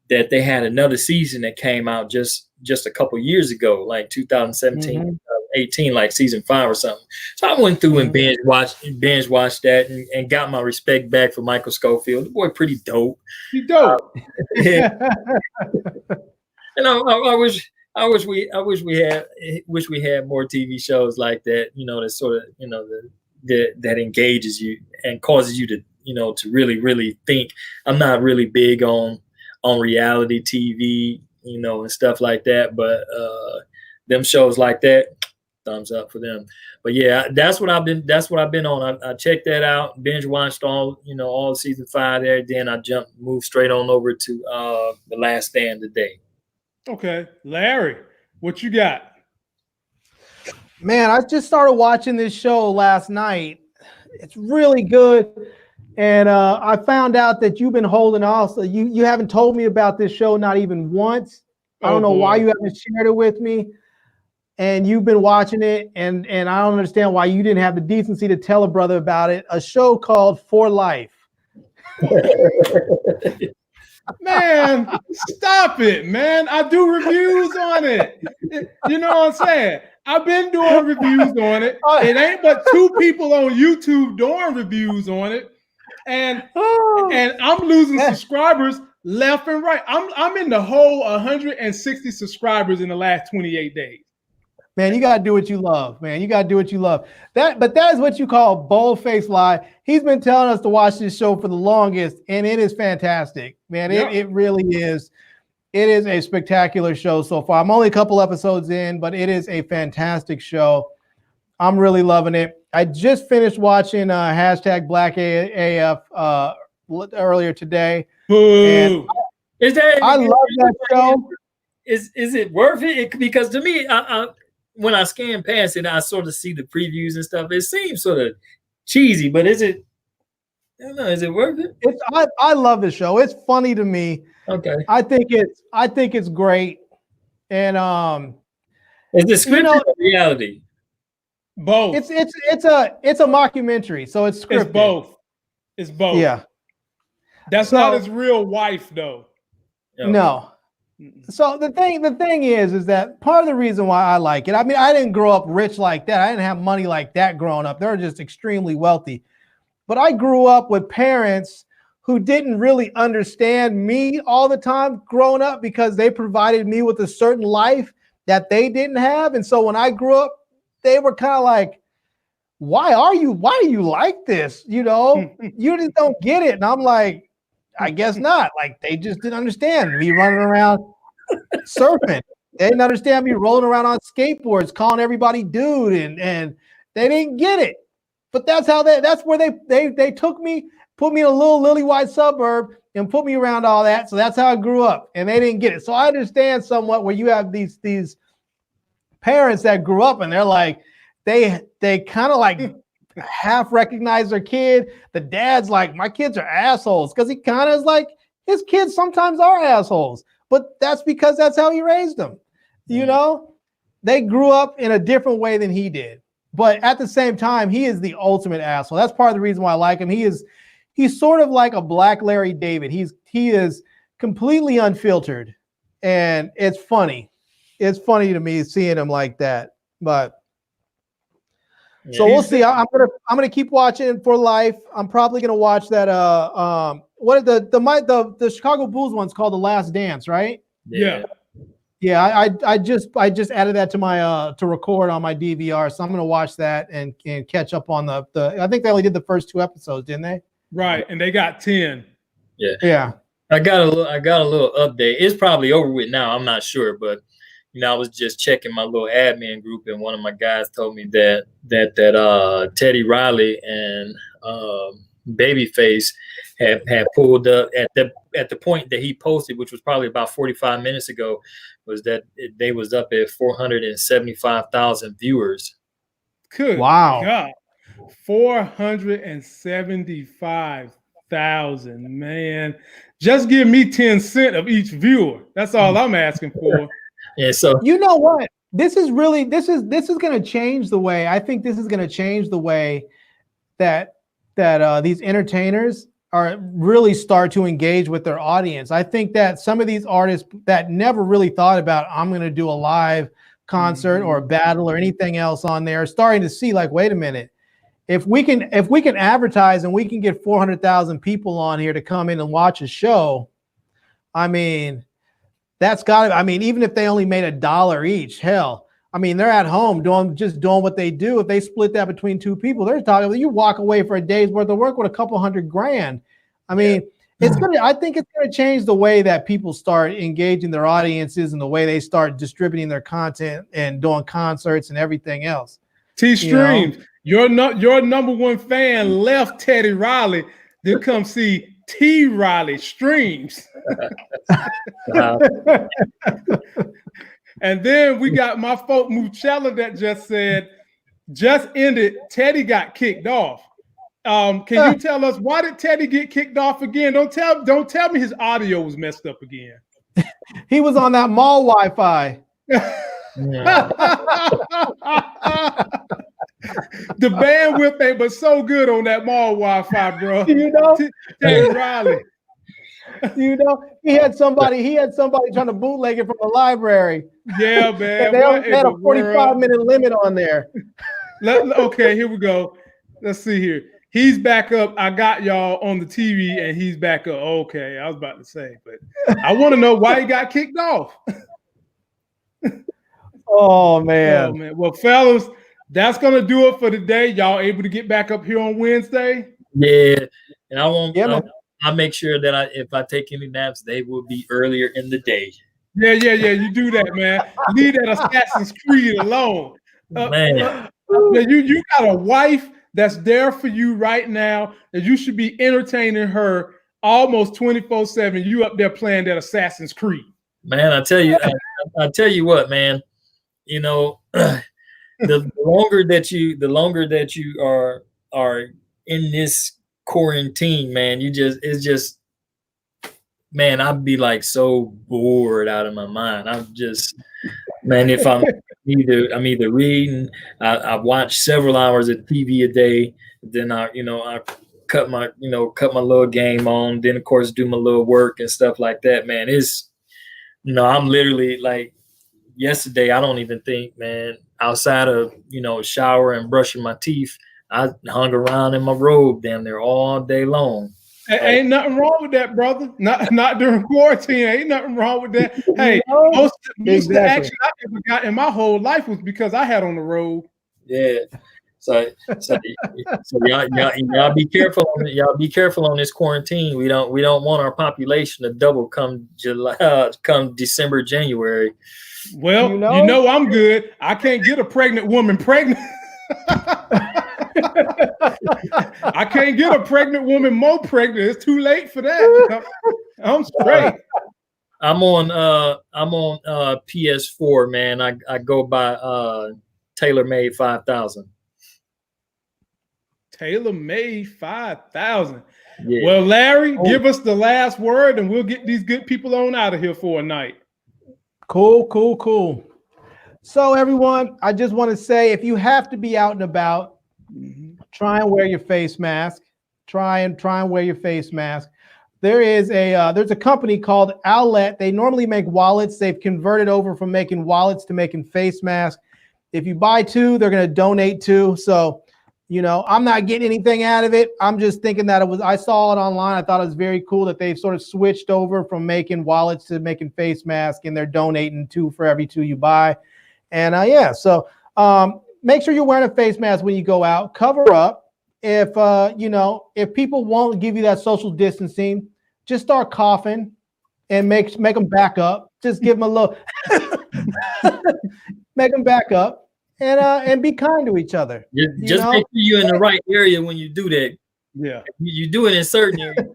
they had another season that came out just a couple years ago, like 2017, 18, like season 5 or something. So I went through and binge watched that and got my respect back for Michael Scofield. The boy, pretty dope. He dope. And I wish we had more TV shows like that. That sort of that engages you and causes you to to really, really think. I'm not really big on reality TV, and stuff like that. But them shows like that, thumbs up for them. But yeah, that's what I've been on. I checked that out, binge watched all season 5 there. Then I moved straight on over to The Last Stand today. Okay, Larry, what you got? Man, I just started watching this show last night. It's really good. And I found out that you've been holding off. So you haven't told me about this show, not even once. I don't know why you haven't shared it with me. And you've been watching it, and I don't understand why you didn't have the decency to tell a brother about it. A show called For Life. Man, stop it, man. I do reviews on it. You know what I'm saying? I've been doing reviews on it. It ain't but 2 people on YouTube doing reviews on it. And I'm losing subscribers left and right. I'm in the whole 160 subscribers in the last 28 days. Man, you gotta do what you love, man. You gotta do what you love. But that is what you call bold-faced lie. He's been telling us to watch this show for the longest, and it is fantastic, man. It really is. It is a spectacular show so far. I'm only a couple episodes in, but it is a fantastic show. I'm really loving it. I just finished watching hashtag Black AF earlier today. Boo. Is that? I love that show. Is it worth it? Because to me, when I scan past it, I sort of see the previews and stuff. It seems sort of cheesy, but is it? I don't know. Is it worth it? I love the show. It's funny to me. Okay. I think it's great. And is it scripted or reality? Both. It's a mockumentary, so it's scripted. It's both. It's both. Yeah. That's not his real wife, though. No. So the thing is that part of the reason why I like it, I mean, I didn't grow up rich like that. I didn't have money like that growing up. They were just extremely wealthy. But I grew up with parents who didn't really understand me all the time growing up because they provided me with a certain life that they didn't have. And so when I grew up, they were kind of like, why are you like this? You know, you just don't get it. And I'm like, I guess not. Like, they just didn't understand me running around surfing. They didn't understand me rolling around on skateboards, calling everybody dude, and they didn't get it. But that's where they took me, put me in a little lily-white suburb and put me around all that. So that's how I grew up, and they didn't get it. So I understand somewhat where you have these parents that grew up and they're like, they kind of like half recognize their kid. The dad's like, my kids are assholes, because he kind of is like, his kids sometimes are assholes, but that's because that's how he raised them. You know, they grew up in a different way than he did. But at the same time, he is the ultimate asshole. That's part of the reason why I like him. He's sort of like a black Larry David. He is completely unfiltered, and it's funny. It's funny to me seeing him like that. But so we'll see. I'm gonna keep watching for life. I'm probably gonna watch that. What the Chicago Bulls one's called The Last Dance, right? Yeah. Yeah, I just added that to my to record on my DVR, so I'm gonna watch that and catch up on the. I think they only did the first 2 episodes, didn't they? Right, and they got 10. Yeah. I got a little update. It's probably over with now. I'm not sure, but I was just checking my little admin group, and one of my guys told me that Teddy Riley and Babyface had pulled up at the point that he posted, which was probably about 45 minutes ago, was that they was up at 475,000 viewers. Good God. 475,000, man. Just give me 10 cents of each viewer. That's all I'm asking for. Yeah, so you know what? This is going to change the way. I think this is going to change the way that these entertainers are really start to engage with their audience. I think that some of these artists that never really thought about, I'm going to do a live concert or a battle or anything else on there, are starting to see, like, wait a minute, if we can advertise and we can get 400,000 people on here to come in and watch a show, I mean, that's got to, I mean, even if they only made $1 each, hell, I mean, they're at home doing what they do. If they split that between 2 people, they're talking, you walk away for a day's worth of work with a couple $100,000. I mean, I think it's going to change the way that people start engaging their audiences and the way they start distributing their content and doing concerts and everything else. T-Streams, your number one fan left Teddy Riley to come see T. Riley Streams. And then we got my folk Muchella that just said, just ended, Teddy got kicked off. Can you tell us, why did Teddy get kicked off again? Don't tell me his audio was messed up again. He was on that mall Wi-Fi. The bandwidth ain't but so good on that mall Wi-Fi, bro. You know, Teddy Riley. You know, he had somebody trying to bootleg it from the library. Yeah, man. They had a 45-minute limit on there. Okay, here we go. Let's see here. He's back up. I got y'all on the TV, and he's back up. Okay, I was about to say, but I want to know why he got kicked off. Oh man. Well, fellas, that's gonna do it for today. Y'all able to get back up here on Wednesday? Yeah, and I won't. Yeah, I'll make sure that if I take any naps, they will be earlier in the day. Yeah. You do that, man. Leave that Assassin's Creed alone. Man, you got a wife that's there for you right now, that you should be entertaining her almost 24/7. You up there playing that Assassin's Creed. Man, I tell you what, man. You know, the longer that you are in this quarantine, man, it's just, man, I'd be like so bored out of my mind. I'm just, man, if I'm either reading, I watch several hours of TV a day, then I cut my little game on, then of course do my little work and stuff like that, man. It's, I'm literally like, yesterday, I don't even think, man, outside of, shower and brushing my teeth, I hung around in my robe damn near all day long. Ain't nothing wrong with that, brother. Not during quarantine. Ain't nothing wrong with that. Hey, most of the action I ever got in my whole life was because I had on the road. Yeah. So y'all be careful. Y'all be careful on this quarantine. We don't want our population to double come December, January. Well, you know I'm good. I can't get a pregnant woman pregnant. I can't get a pregnant woman more pregnant. It's too late for that. I'm straight. I'm on PS4, man. I go by TaylorMade 5000. TaylorMade 5000. Yeah. Well, Larry, give us the last word, and we'll get these good people on out of here for a night. Cool. So, everyone, I just want to say, if you have to be out and about, try and wear your face mask. Try and wear your face mask. There's a company called Owlet. They normally make wallets. They've converted over from making wallets to making face masks. If you buy two, they're going to donate two. So, I'm not getting anything out of it. I'm just thinking that I saw it online. I thought it was very cool that they've sort of switched over from making wallets to making face masks, and they're donating two for every two you buy. And so make sure you're wearing a face mask when you go out. Cover up. If people won't give you that social distancing, just start coughing and make them back up. Just give them a little, make them back up. And be kind to each other. Just make sure you're in the right area when you do that. Yeah. You do it in certain areas.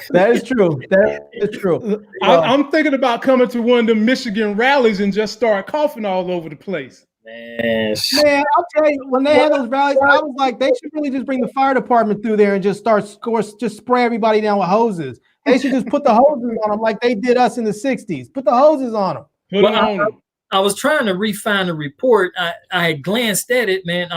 That is true. That is true. I'm thinking about coming to one of the Michigan rallies and just start coughing all over the place. Man, I'll tell you, when they had those rallies, I was like, they should really just bring the fire department through there and just just spray everybody down with hoses. They should just put the hoses on them like they did us in the 60s. Put the hoses on them. Put them on them. I was trying to refine the report. I had glanced at it, man.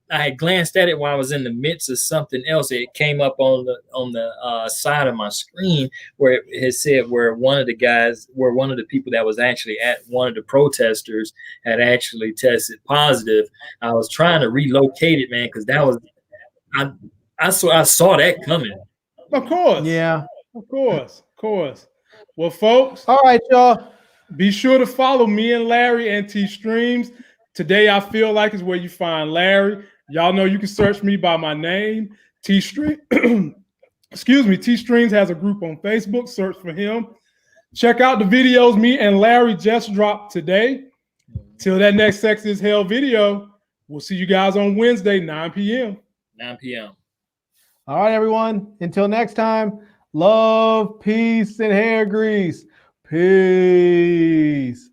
I had glanced at it while I was in the midst of something else. It came up on the side of my screen where it had said where one of the people that was actually at one of the protesters had actually tested positive. I was trying to relocate it, man, because that was I saw that coming. Of course. Yeah. Of course. Well, folks. All right, y'all. Be sure to follow me and Larry and T Streams. Today, I Feel Like is where you find Larry. Y'all know you can search me by my name, T Stream. Excuse me, T Streams has a group on Facebook. Search for him. Check out the videos me and Larry just dropped today. Till that next Sex is Hell video, we'll see you guys on Wednesday, 9 p.m. 9 p.m. All right, everyone. Until next time, love, peace, and hair grease. Peace.